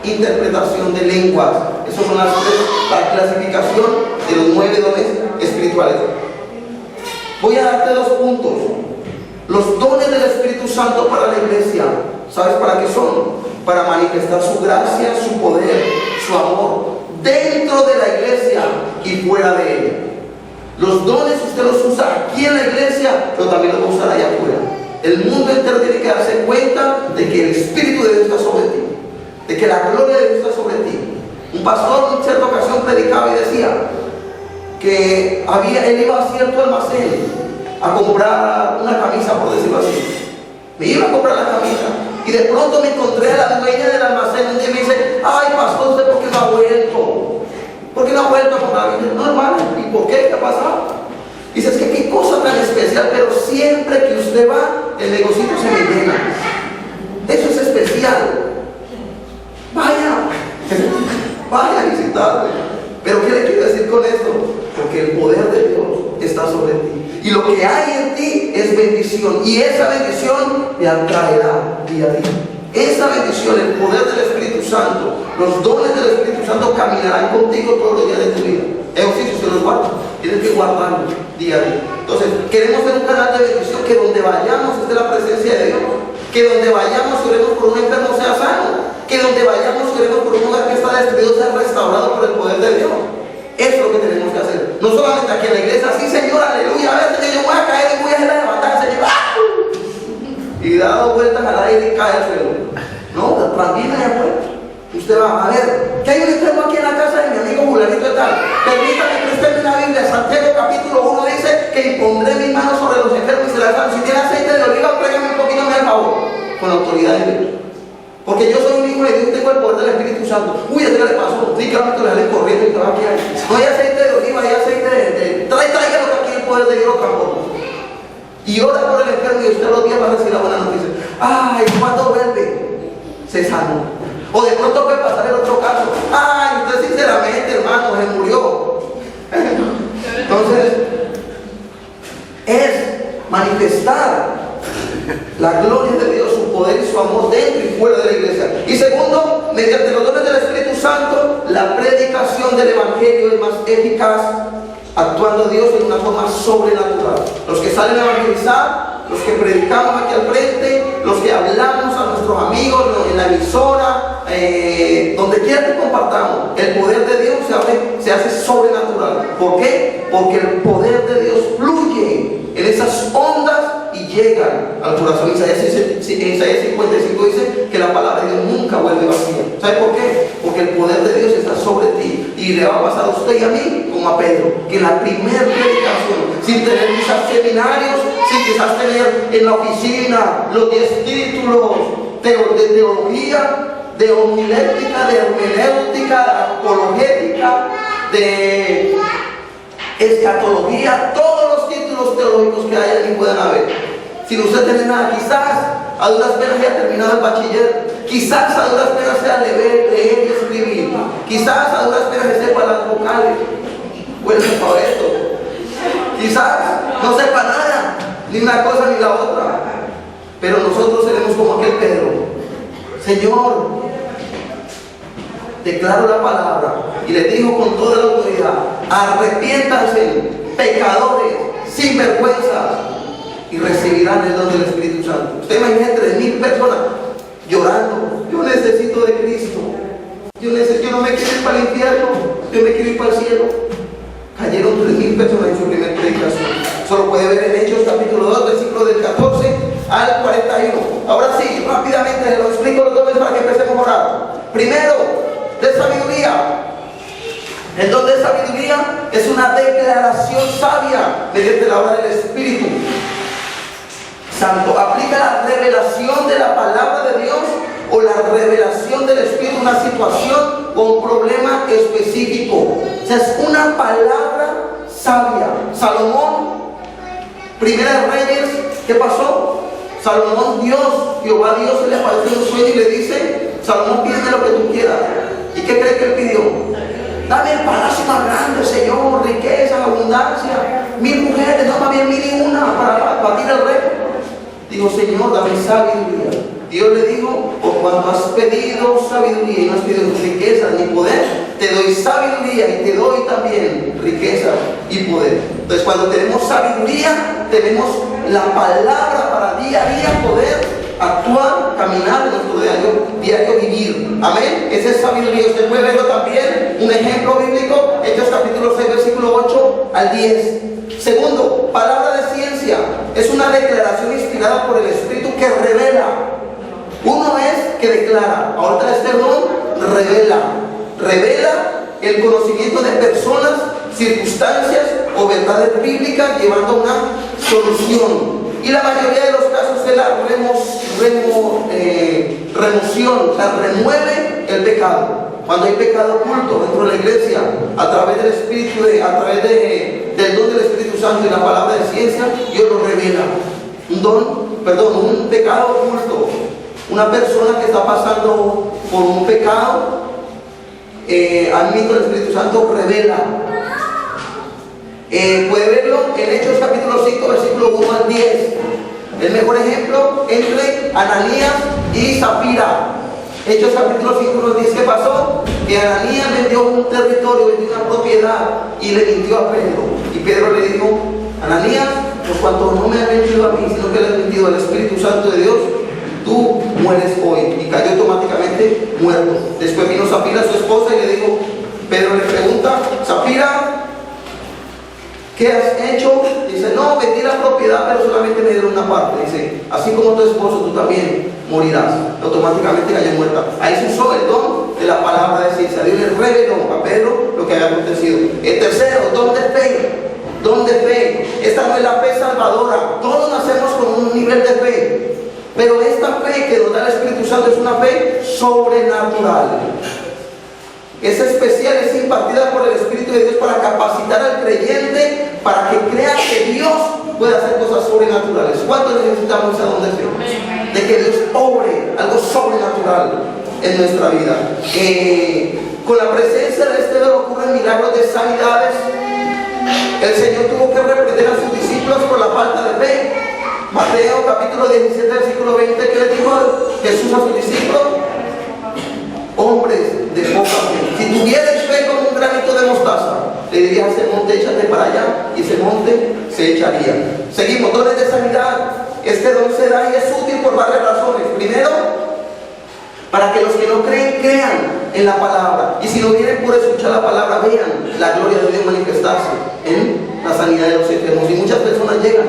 interpretación de lenguas. Esas son la clasificación de los 9 dones espirituales. Voy a darte 2 puntos. Los dones del Espíritu Santo para la iglesia, ¿sabes para qué son? Para manifestar su gracia, su poder, su amor dentro de la iglesia y fuera de ella. Los dones usted los usa aquí en la iglesia, pero también los va a usar allá afuera. El mundo entero tiene que darse cuenta de que el Espíritu de Dios está sobre ti, de que la gloria de Dios está sobre ti. Un pastor en cierta ocasión predicaba y decía que él iba a cierto almacén a comprar una camisa, por decirlo así. Me iba a comprar la camisa y de pronto me encontré a la dueña del almacén un día y me dice: ay, pastor, ¿usted por qué no ha vuelto? ¿Por qué no ha vuelto a comprar? Y dije: no, hermano, ¿y por qué? ¿Qué ha pasado? Dice: es que qué cosa tan especial, pero siempre que usted va, el negocito se me llena. Eso es especial. Vaya a visitarme. Pero ¿qué le quiero decir con esto? Porque el poder de Dios está sobre ti. Y lo que hay en ti es bendición. Y esa bendición te atraerá día a día. Esa bendición, el poder del Espíritu Santo, los dones del Espíritu Santo caminarán contigo todos los días de tu vida. Eso sí, si usted los guarda, tienes que guardarlo día a día. Entonces, queremos ser un canal de bendición, que donde vayamos esté la presencia de Dios. Que donde vayamos oremos por un enfermo sea sano. Que donde vayamos oremos por un lugar que está destruido sea restaurado por el poder de Dios. Eso es lo que tenemos que hacer. No solamente aquí en la iglesia, sí, Señor, aleluya, a ver, Señor, yo voy a caer y voy a levantar, Señor. ¡Ah! Y dado vueltas al aire y cae al suelo. No, también allá afuera. Usted va a ver, que hay un enfermo aquí en la casa de mi amigo Julanito de tal. Permítame prestarme una Biblia. Santiago capítulo 1 dice que impondré mis manos sobre los enfermos y será sano. Si tiene aceite de oliva, tráigame un poquito más, al favor. Con la autoridad de Dios. Porque yo soy un hijo de Dios, tengo el poder del Espíritu Santo. Uy, ¿qué le pasó? Ni que le salen corriendo y te va a quedar. No hay aceite de oliva, hay aceite de... Tráigalo que aquí el poder de Dios tampoco. Y ora por el enfermo y usted los días va a recibir la buena noticia. Ay, ¿cuándo vuelve? Se sanó. O de pronto puede pasar el otro caso. Ay, usted sinceramente, hermano, se murió. Entonces, es manifestar la gloria de Dios, su poder y su amor dentro y fuera de la iglesia. Y segundo, mediante los dones del Espíritu Santo, la predicación del Evangelio es más eficaz, actuando Dios en una forma sobrenatural. Los que salen a evangelizar, los que predicamos aquí al frente, los que hablamos a nuestros amigos en la emisora, donde quiera que compartamos, el poder de Dios se hace sobrenatural. ¿Por qué? Porque el poder de Dios fluye en esas ondas y llegan al corazón. Isaías 55 dice que la palabra de Dios nunca vuelve vacía. ¿Sabe por qué? Porque el poder de Dios está sobre ti. Y le va a pasar a usted y a mí como a Pedro, que en la primera predicación, sin tener quizás seminarios, sin quizás tener en la oficina los 10 títulos de teología, de homilética, de hermenéutica, de apologética, de escatología, todos los títulos teológicos que hay aquí pueden haber. Si usted tiene nada, quizás a duras penas haya terminado el bachiller, quizás a duras penas sea leer y escribir, quizás a duras penas se sepa las vocales, bueno, por esto, quizás no sepa nada, ni una cosa ni la otra, pero nosotros seremos como aquel Pedro. Señor, declaro la palabra y les digo con toda la autoridad: arrepiéntanse, pecadores, sinvergüenzas, y recibirán el don del Espíritu Santo. Usted imagina 3,000 personas llorando: yo necesito de Cristo, yo no me quiero ir para el infierno, yo me quiero ir para el cielo. Cayeron 3,000 personas en su primera predicación. Solo puede ver en Hechos capítulo 2, versículo del 14 al 41. Ahora sí, rápidamente les lo explico los dones para que empecemos a orar. Primero, de sabiduría. El don de sabiduría es una declaración sabia mediante la obra del Espíritu Santo. Aplica la revelación de la palabra de Dios o la revelación del Espíritu a una situación o un problema específico. O sea, es una palabra sabia. Salomón, Primera de Reyes, ¿qué pasó? Salomón, Jehová Dios se le apareció en un sueño y le dice: Salomón, pídeme lo que tú quieras. ¿Y qué crees que él pidió? Dame el palacio más grande, Señor, riqueza, abundancia, 1000 mujeres, no más bien 1001 para batir al rey. Digo: Señor, dame sabiduría. Dios le dijo: por cuanto has pedido sabiduría y no has pedido riqueza ni poder, te doy sabiduría y te doy también riqueza y poder. Entonces, cuando tenemos sabiduría, tenemos la palabra para día a día poder actuar, caminar en nuestro diario vivir. Amén. Esa es sabiduría. Usted puede verlo también, un ejemplo bíblico, Hechos capítulo 6, versículo 8 al 10. Segundo, palabra de ciencia. Es una declaración inspirada por el Espíritu que revela. Uno es que declara, ahorita este don revela el conocimiento de personas, circunstancias o verdades bíblicas, llevando a una solución. Y la mayoría de los casos es la remoción, o sea, remueve el pecado. Cuando hay pecado oculto dentro de la iglesia, a través del Espíritu, del don del Espíritu Santo y la palabra de ciencia, Dios lo revela. Un pecado oculto. Una persona que está pasando por un pecado, al mismo el Espíritu Santo revela. Puede verlo en Hechos capítulo 5, versículo 1 al 10. El mejor ejemplo entre Ananías y Zafira. Hechos capítulo 5, 1 al 10. ¿Qué pasó? Que Ananías vendió un territorio, vendió una propiedad y le mintió a Pedro. Y Pedro le dijo: Ananías, por cuanto no me has mentido a mí, sino que le has mentido al Espíritu Santo de Dios, tú mueres hoy. Y cayó automáticamente muerto. Después vino Zafira, su esposa, y le dijo, Pedro le pregunta: Zafira, ¿qué has hecho? Dice: no, vendí la propiedad, pero solamente me dieron una parte. Dice: así como tu esposo, tú también morirás. Automáticamente cayó muerta. Ahí se usó el don de la palabra de ciencia. Dios le reveló a Pedro lo que había acontecido. El tercero, don de fe. Don de fe. Esta no es la fe salvadora. Todos nacemos con un nivel de fe. Pero esta fe que nos da el Espíritu Santo es una fe sobrenatural. Es especial, es impartida por el Espíritu de Dios para capacitar al creyente para que crea que Dios puede hacer cosas sobrenaturales. ¿Cuánto necesitamos ese don de fe? De que Dios obre algo sobrenatural en nuestra vida. Con la presencia de este don ocurren milagros de sanidades. El Señor tuvo que reprender a sus discípulos por la falta de fe. Mateo capítulo 17, versículo 20, ¿qué le dijo Jesús a sus discípulos? Hombres de poca fe. Si tuvierais fe como un granito de mostaza, le diría a ese monte: échate para allá, y ese monte se echaría. Seguimos, dones de sanidad. Este don se da y es útil por varias razones. Primero, para que los que no creen, crean en la palabra. Y si no vienen por escuchar la palabra, vean la gloria de Dios manifestarse en la sanidad de los enfermos. Y muchas personas llegan,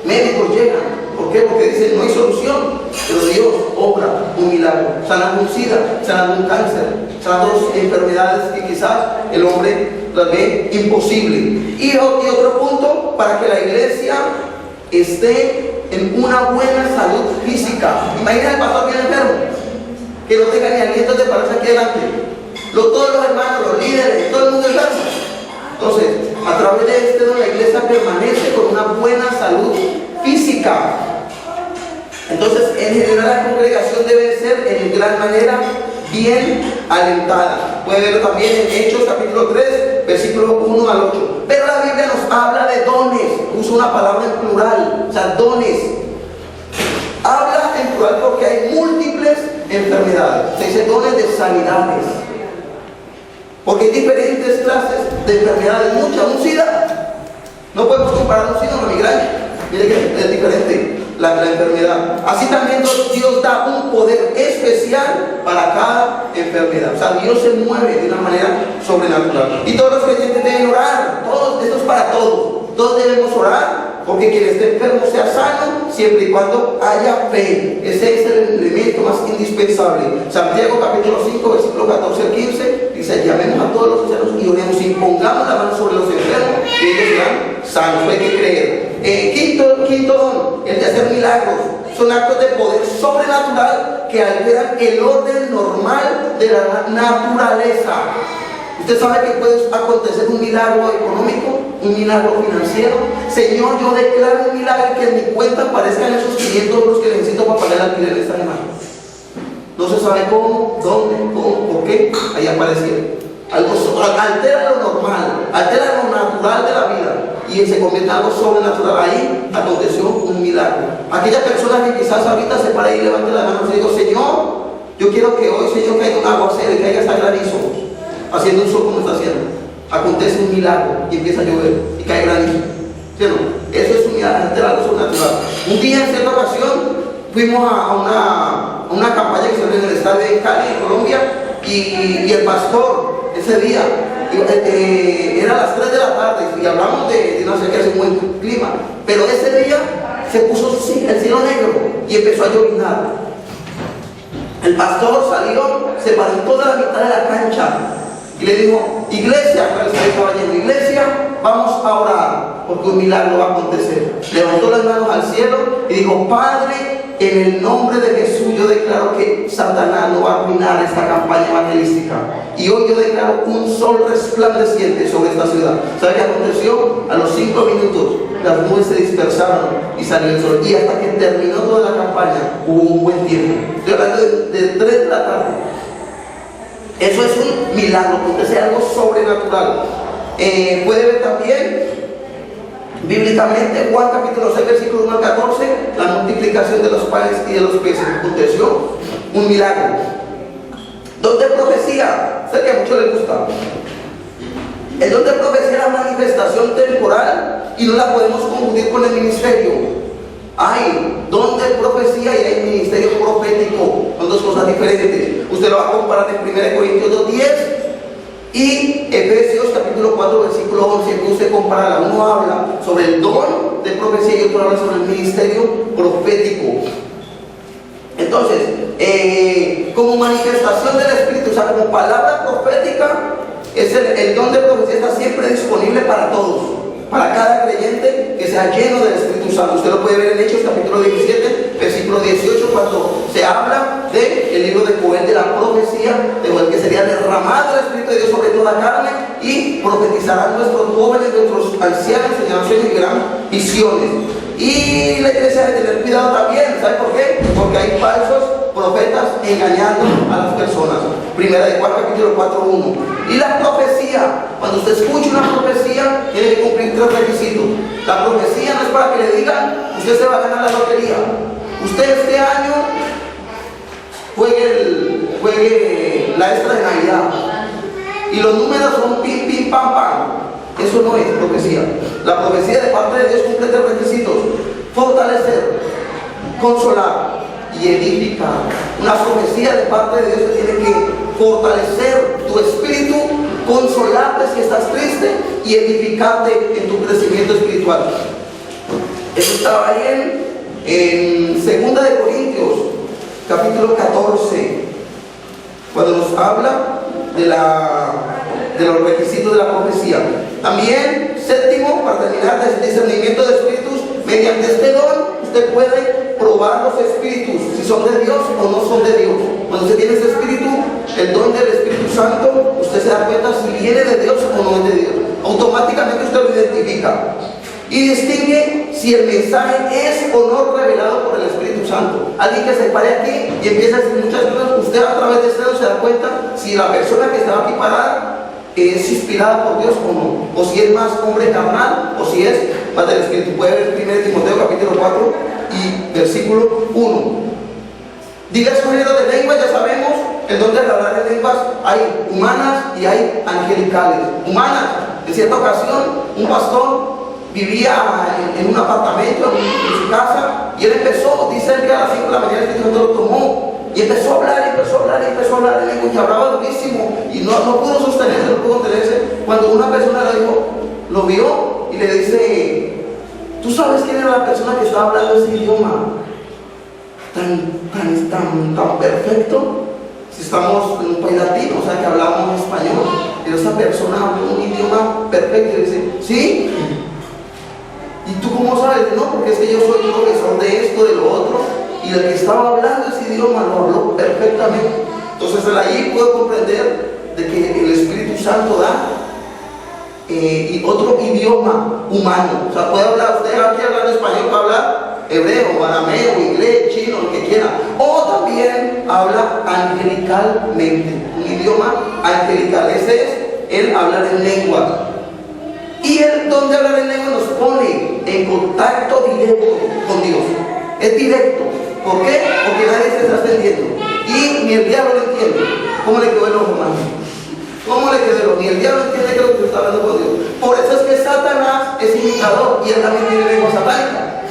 médicos llegan. ¿Por qué? Porque dicen: no hay solución, pero Dios obra un milagro, sanando un SIDA, sanando un cáncer, sanando enfermedades que quizás el hombre las ve imposible. Y otro punto, para que la iglesia esté en una buena salud física. Imagina el pastor bien enfermo, que no tenga ni aliento de pararse aquí adelante. Todos los hermanos, los líderes, todo el mundo enfermo. Entonces, a través de este don, la iglesia permanece con una buena salud física. Entonces, en general, la congregación debe ser en gran manera bien alentada. Puede verlo también en Hechos capítulo 3, versículo 1 al 8. Pero la Biblia nos habla de dones. Usa una palabra en plural, o sea, dones. Habla en plural porque hay múltiples enfermedades. Se dice dones de sanidades. Porque hay diferentes clases de enfermedades. Un SIDA. No podemos comparar un SIDA con una migraña. Mire que es diferente la enfermedad. Así también Dios da un poder especial para cada enfermedad. O sea, Dios se mueve de una manera sobrenatural. Y todos los creyentes deben orar. Esto es para todos. Todos debemos orar porque quien esté enfermo sea sano, siempre y cuando haya fe. Ese es el elemento más indispensable. Santiago capítulo 5, versículo 14 al 15, dice: llamemos a todos los ancianos y oremos, impongamos la mano sobre los enfermos y ellos serán sanos. Hay que creer. Quinto don, el de hacer milagros. Son actos de poder sobrenatural que alteran el orden normal de la naturaleza. Usted sabe que puede acontecer un milagro económico, un milagro financiero. Señor, yo declaro un milagro, que en mi cuenta aparezcan esos 500 euros que necesito para pagar el alquiler esta semana. No se sabe cómo, dónde, cómo, por qué, ahí aparecieron. Algo altera lo normal, altera lo natural de la vida y se convierte en algo sobrenatural. Ahí aconteció un milagro. Aquella persona que quizás ahorita se para y levante las manos y digo: Señor, yo quiero que hoy, Señor, caiga un aguacero y caiga hasta granizo, haciendo un sol como está haciendo. Acontece un milagro y empieza a llover y cae granizo. ¿Sí o no? Eso es un milagro, altera algo sobrenatural. Un día, en cierta ocasión, fuimos a una campaña que se hizo en el estadio de Cali, en Colombia, y el pastor, ese día, era a las 3 de la tarde y hablamos de no sé qué, hace un buen clima, pero ese día se puso el cielo negro y empezó a lloviznar. El pastor salió, se paró en toda la mitad de la cancha y le dijo: iglesia, iglesia, vamos a orar porque un milagro va a acontecer. Levantó las manos al cielo y dijo: Padre, en el nombre de Jesús yo declaro que Satanás no va a arruinar esta campaña evangelística. Y hoy yo declaro un sol resplandeciente sobre esta ciudad. ¿Sabe qué aconteció? A los 5 minutos las nubes se dispersaron y salió el sol. Y hasta que terminó toda la campaña hubo un buen tiempo. Estoy hablando de 3 de la tarde. Eso es un milagro, acontece algo sobrenatural. Puede ver también bíblicamente Juan capítulo 6, versículo 1 al 14, la multiplicación de los panes y de los peces. Aconteció un milagro. Don de profecía, sé que a muchos les gusta. El don de profecía es la manifestación temporal y no la podemos confundir con el ministerio. Hay don de profecía y hay ministerio profético, son dos cosas diferentes. Usted lo va a comparar en 1 Corintios 2:10 y Efesios capítulo 4 versículo 11, que usted compara. Uno habla sobre el don de profecía y otro habla sobre el ministerio profético. Entonces, como manifestación del Espíritu, o sea, como palabra profética, el don de profecía está siempre disponible para todos, para cada creyente que sea lleno del Espíritu Santo. Usted lo puede ver en Hechos capítulo 17, versículo 18, cuando se habla del libro de Joel, de la profecía de Joel, que sería derramado el Espíritu de Dios sobre toda carne, y profetizarán nuestros jóvenes, nuestros ancianos, señalaciones y gran visiones. Y la iglesia debe tener cuidado también. ¿Sabe por qué? Porque hay falsos profetas engañando a las personas. Primera de Juan capítulo 4:1. Y la profecía, cuando usted escucha una profecía, tiene que cumplir 3 requisitos. La profecía no es para que le digan: usted se va a ganar la lotería. Usted este año juegue la extra de Navidad y los números son pim, pim, pam, pam. Eso no es profecía. La profecía de parte de Dios cumple 3 requisitos: fortalecer, consolar y edificar. Una profecía de parte de Dios tiene que fortalecer tu espíritu, consolarte si estás triste y edificarte en tu crecimiento espiritual. Eso estaba ahí en 2 de Corintios capítulo 14, cuando nos habla de los requisitos de la profecía. También, séptimo, para terminar, discernimiento de espíritus. Mediante este don usted puede probar los espíritus, si son de Dios o no son de Dios. Cuando usted tiene ese espíritu, el don del Espíritu Santo, usted se da cuenta si viene de Dios o no es de Dios. Automáticamente usted lo identifica y distingue si el mensaje es o no revelado por el Espíritu Santo. Alguien que se pare aquí y empieza a decir muchas cosas, usted a través de este dedo se da cuenta si la persona que está aquí parada es inspirada por Dios o no, o si es más hombre carnal o si es más del Espíritu. Puede ver 1 Timoteo capítulo 4 y versículo 1. Diversos géneros de lenguas, ya sabemos, el don de hablar de lenguas hay humanas y hay angelicales. Humanas, en cierta ocasión, un pastor vivía en un apartamento, en su casa, y él empezó, dice él que a las 5 de la mañana el Espíritu Santo lo tomó y empezó a hablar en lengua, y hablaba durísimo y no pudo contenerse, cuando una persona lo vio y le dice: ¿tú sabes quién era la persona que estaba hablando ese idioma tan tan perfecto. Si estamos en un país latino, o sea que hablamos español, pero esta persona habla un idioma perfecto y dice, ¿sí? ¿Y tú cómo sabes? No, porque es que yo soy profesor de esto, de lo otro, y el que estaba hablando ese idioma lo habló perfectamente. Entonces ahí puedo comprender de que el Espíritu Santo da y otro idioma humano. O sea, puede hablar, usted aquí hablando español, puede hablar hebreo, arameo, inglés, chino, lo que quiera. O también habla angelicalmente, un idioma angelical. Ese es el hablar en lengua. Y el don de hablar en lengua nos pone en contacto directo con Dios. Es directo. ¿Por qué? Porque nadie se está extendiendo. Y ni el diablo lo entiende. ¿Cómo le quedó el ojo, hermano? ¿Cómo le quedó? Ni el diablo entiende que lo que está hablando con Dios. Por eso es que Satanás es imitador y él también tiene lengua satánica.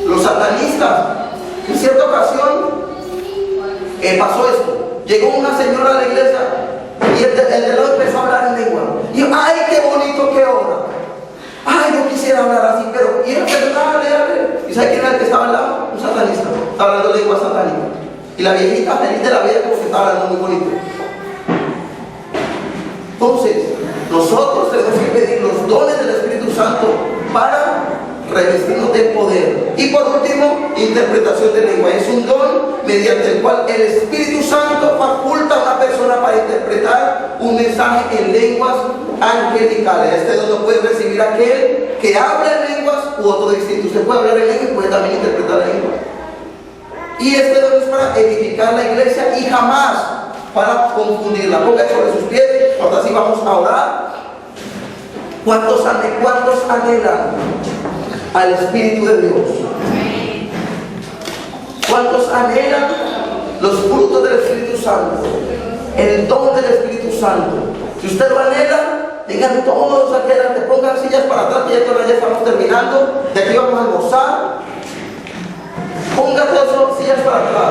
Los satanistas, en cierta ocasión pasó esto. Llegó una señora a la iglesia y el de lado empezó a hablar en lengua. Y yo, ¡ay, qué bonito que ora! ¡Ay, yo quisiera hablar así! Pero, y era hable. ¿Y sabe quién era el que estaba al lado? Un satanista. Estaba hablando lengua satánica. Y la viejita feliz de la vida como que estaba hablando muy bonito. Entonces, nosotros tenemos que pedir los dones del Espíritu Santo para revestirnos de poder. Y por último, interpretación de lengua. Es un don mediante el cual el Espíritu Santo faculta a una persona para interpretar un mensaje en lenguas angelicales. Este don lo puede recibir aquel que habla en lenguas u otro distinto. Usted puede hablar en lengua y puede también interpretar la lengua. Y este don es para edificar la iglesia y jamás para confundirla. Ponga sobre sus pies, ahora sí vamos a orar. ¿Cuántos anhelan al Espíritu de Dios? ¿Cuántos anhelan los frutos del Espíritu Santo? El don del Espíritu Santo. Si usted lo anhela, digan todos adelante, pongan sillas para atrás, que ya estamos terminando. De aquí vamos a almorzar. Pongan todas sillas para atrás.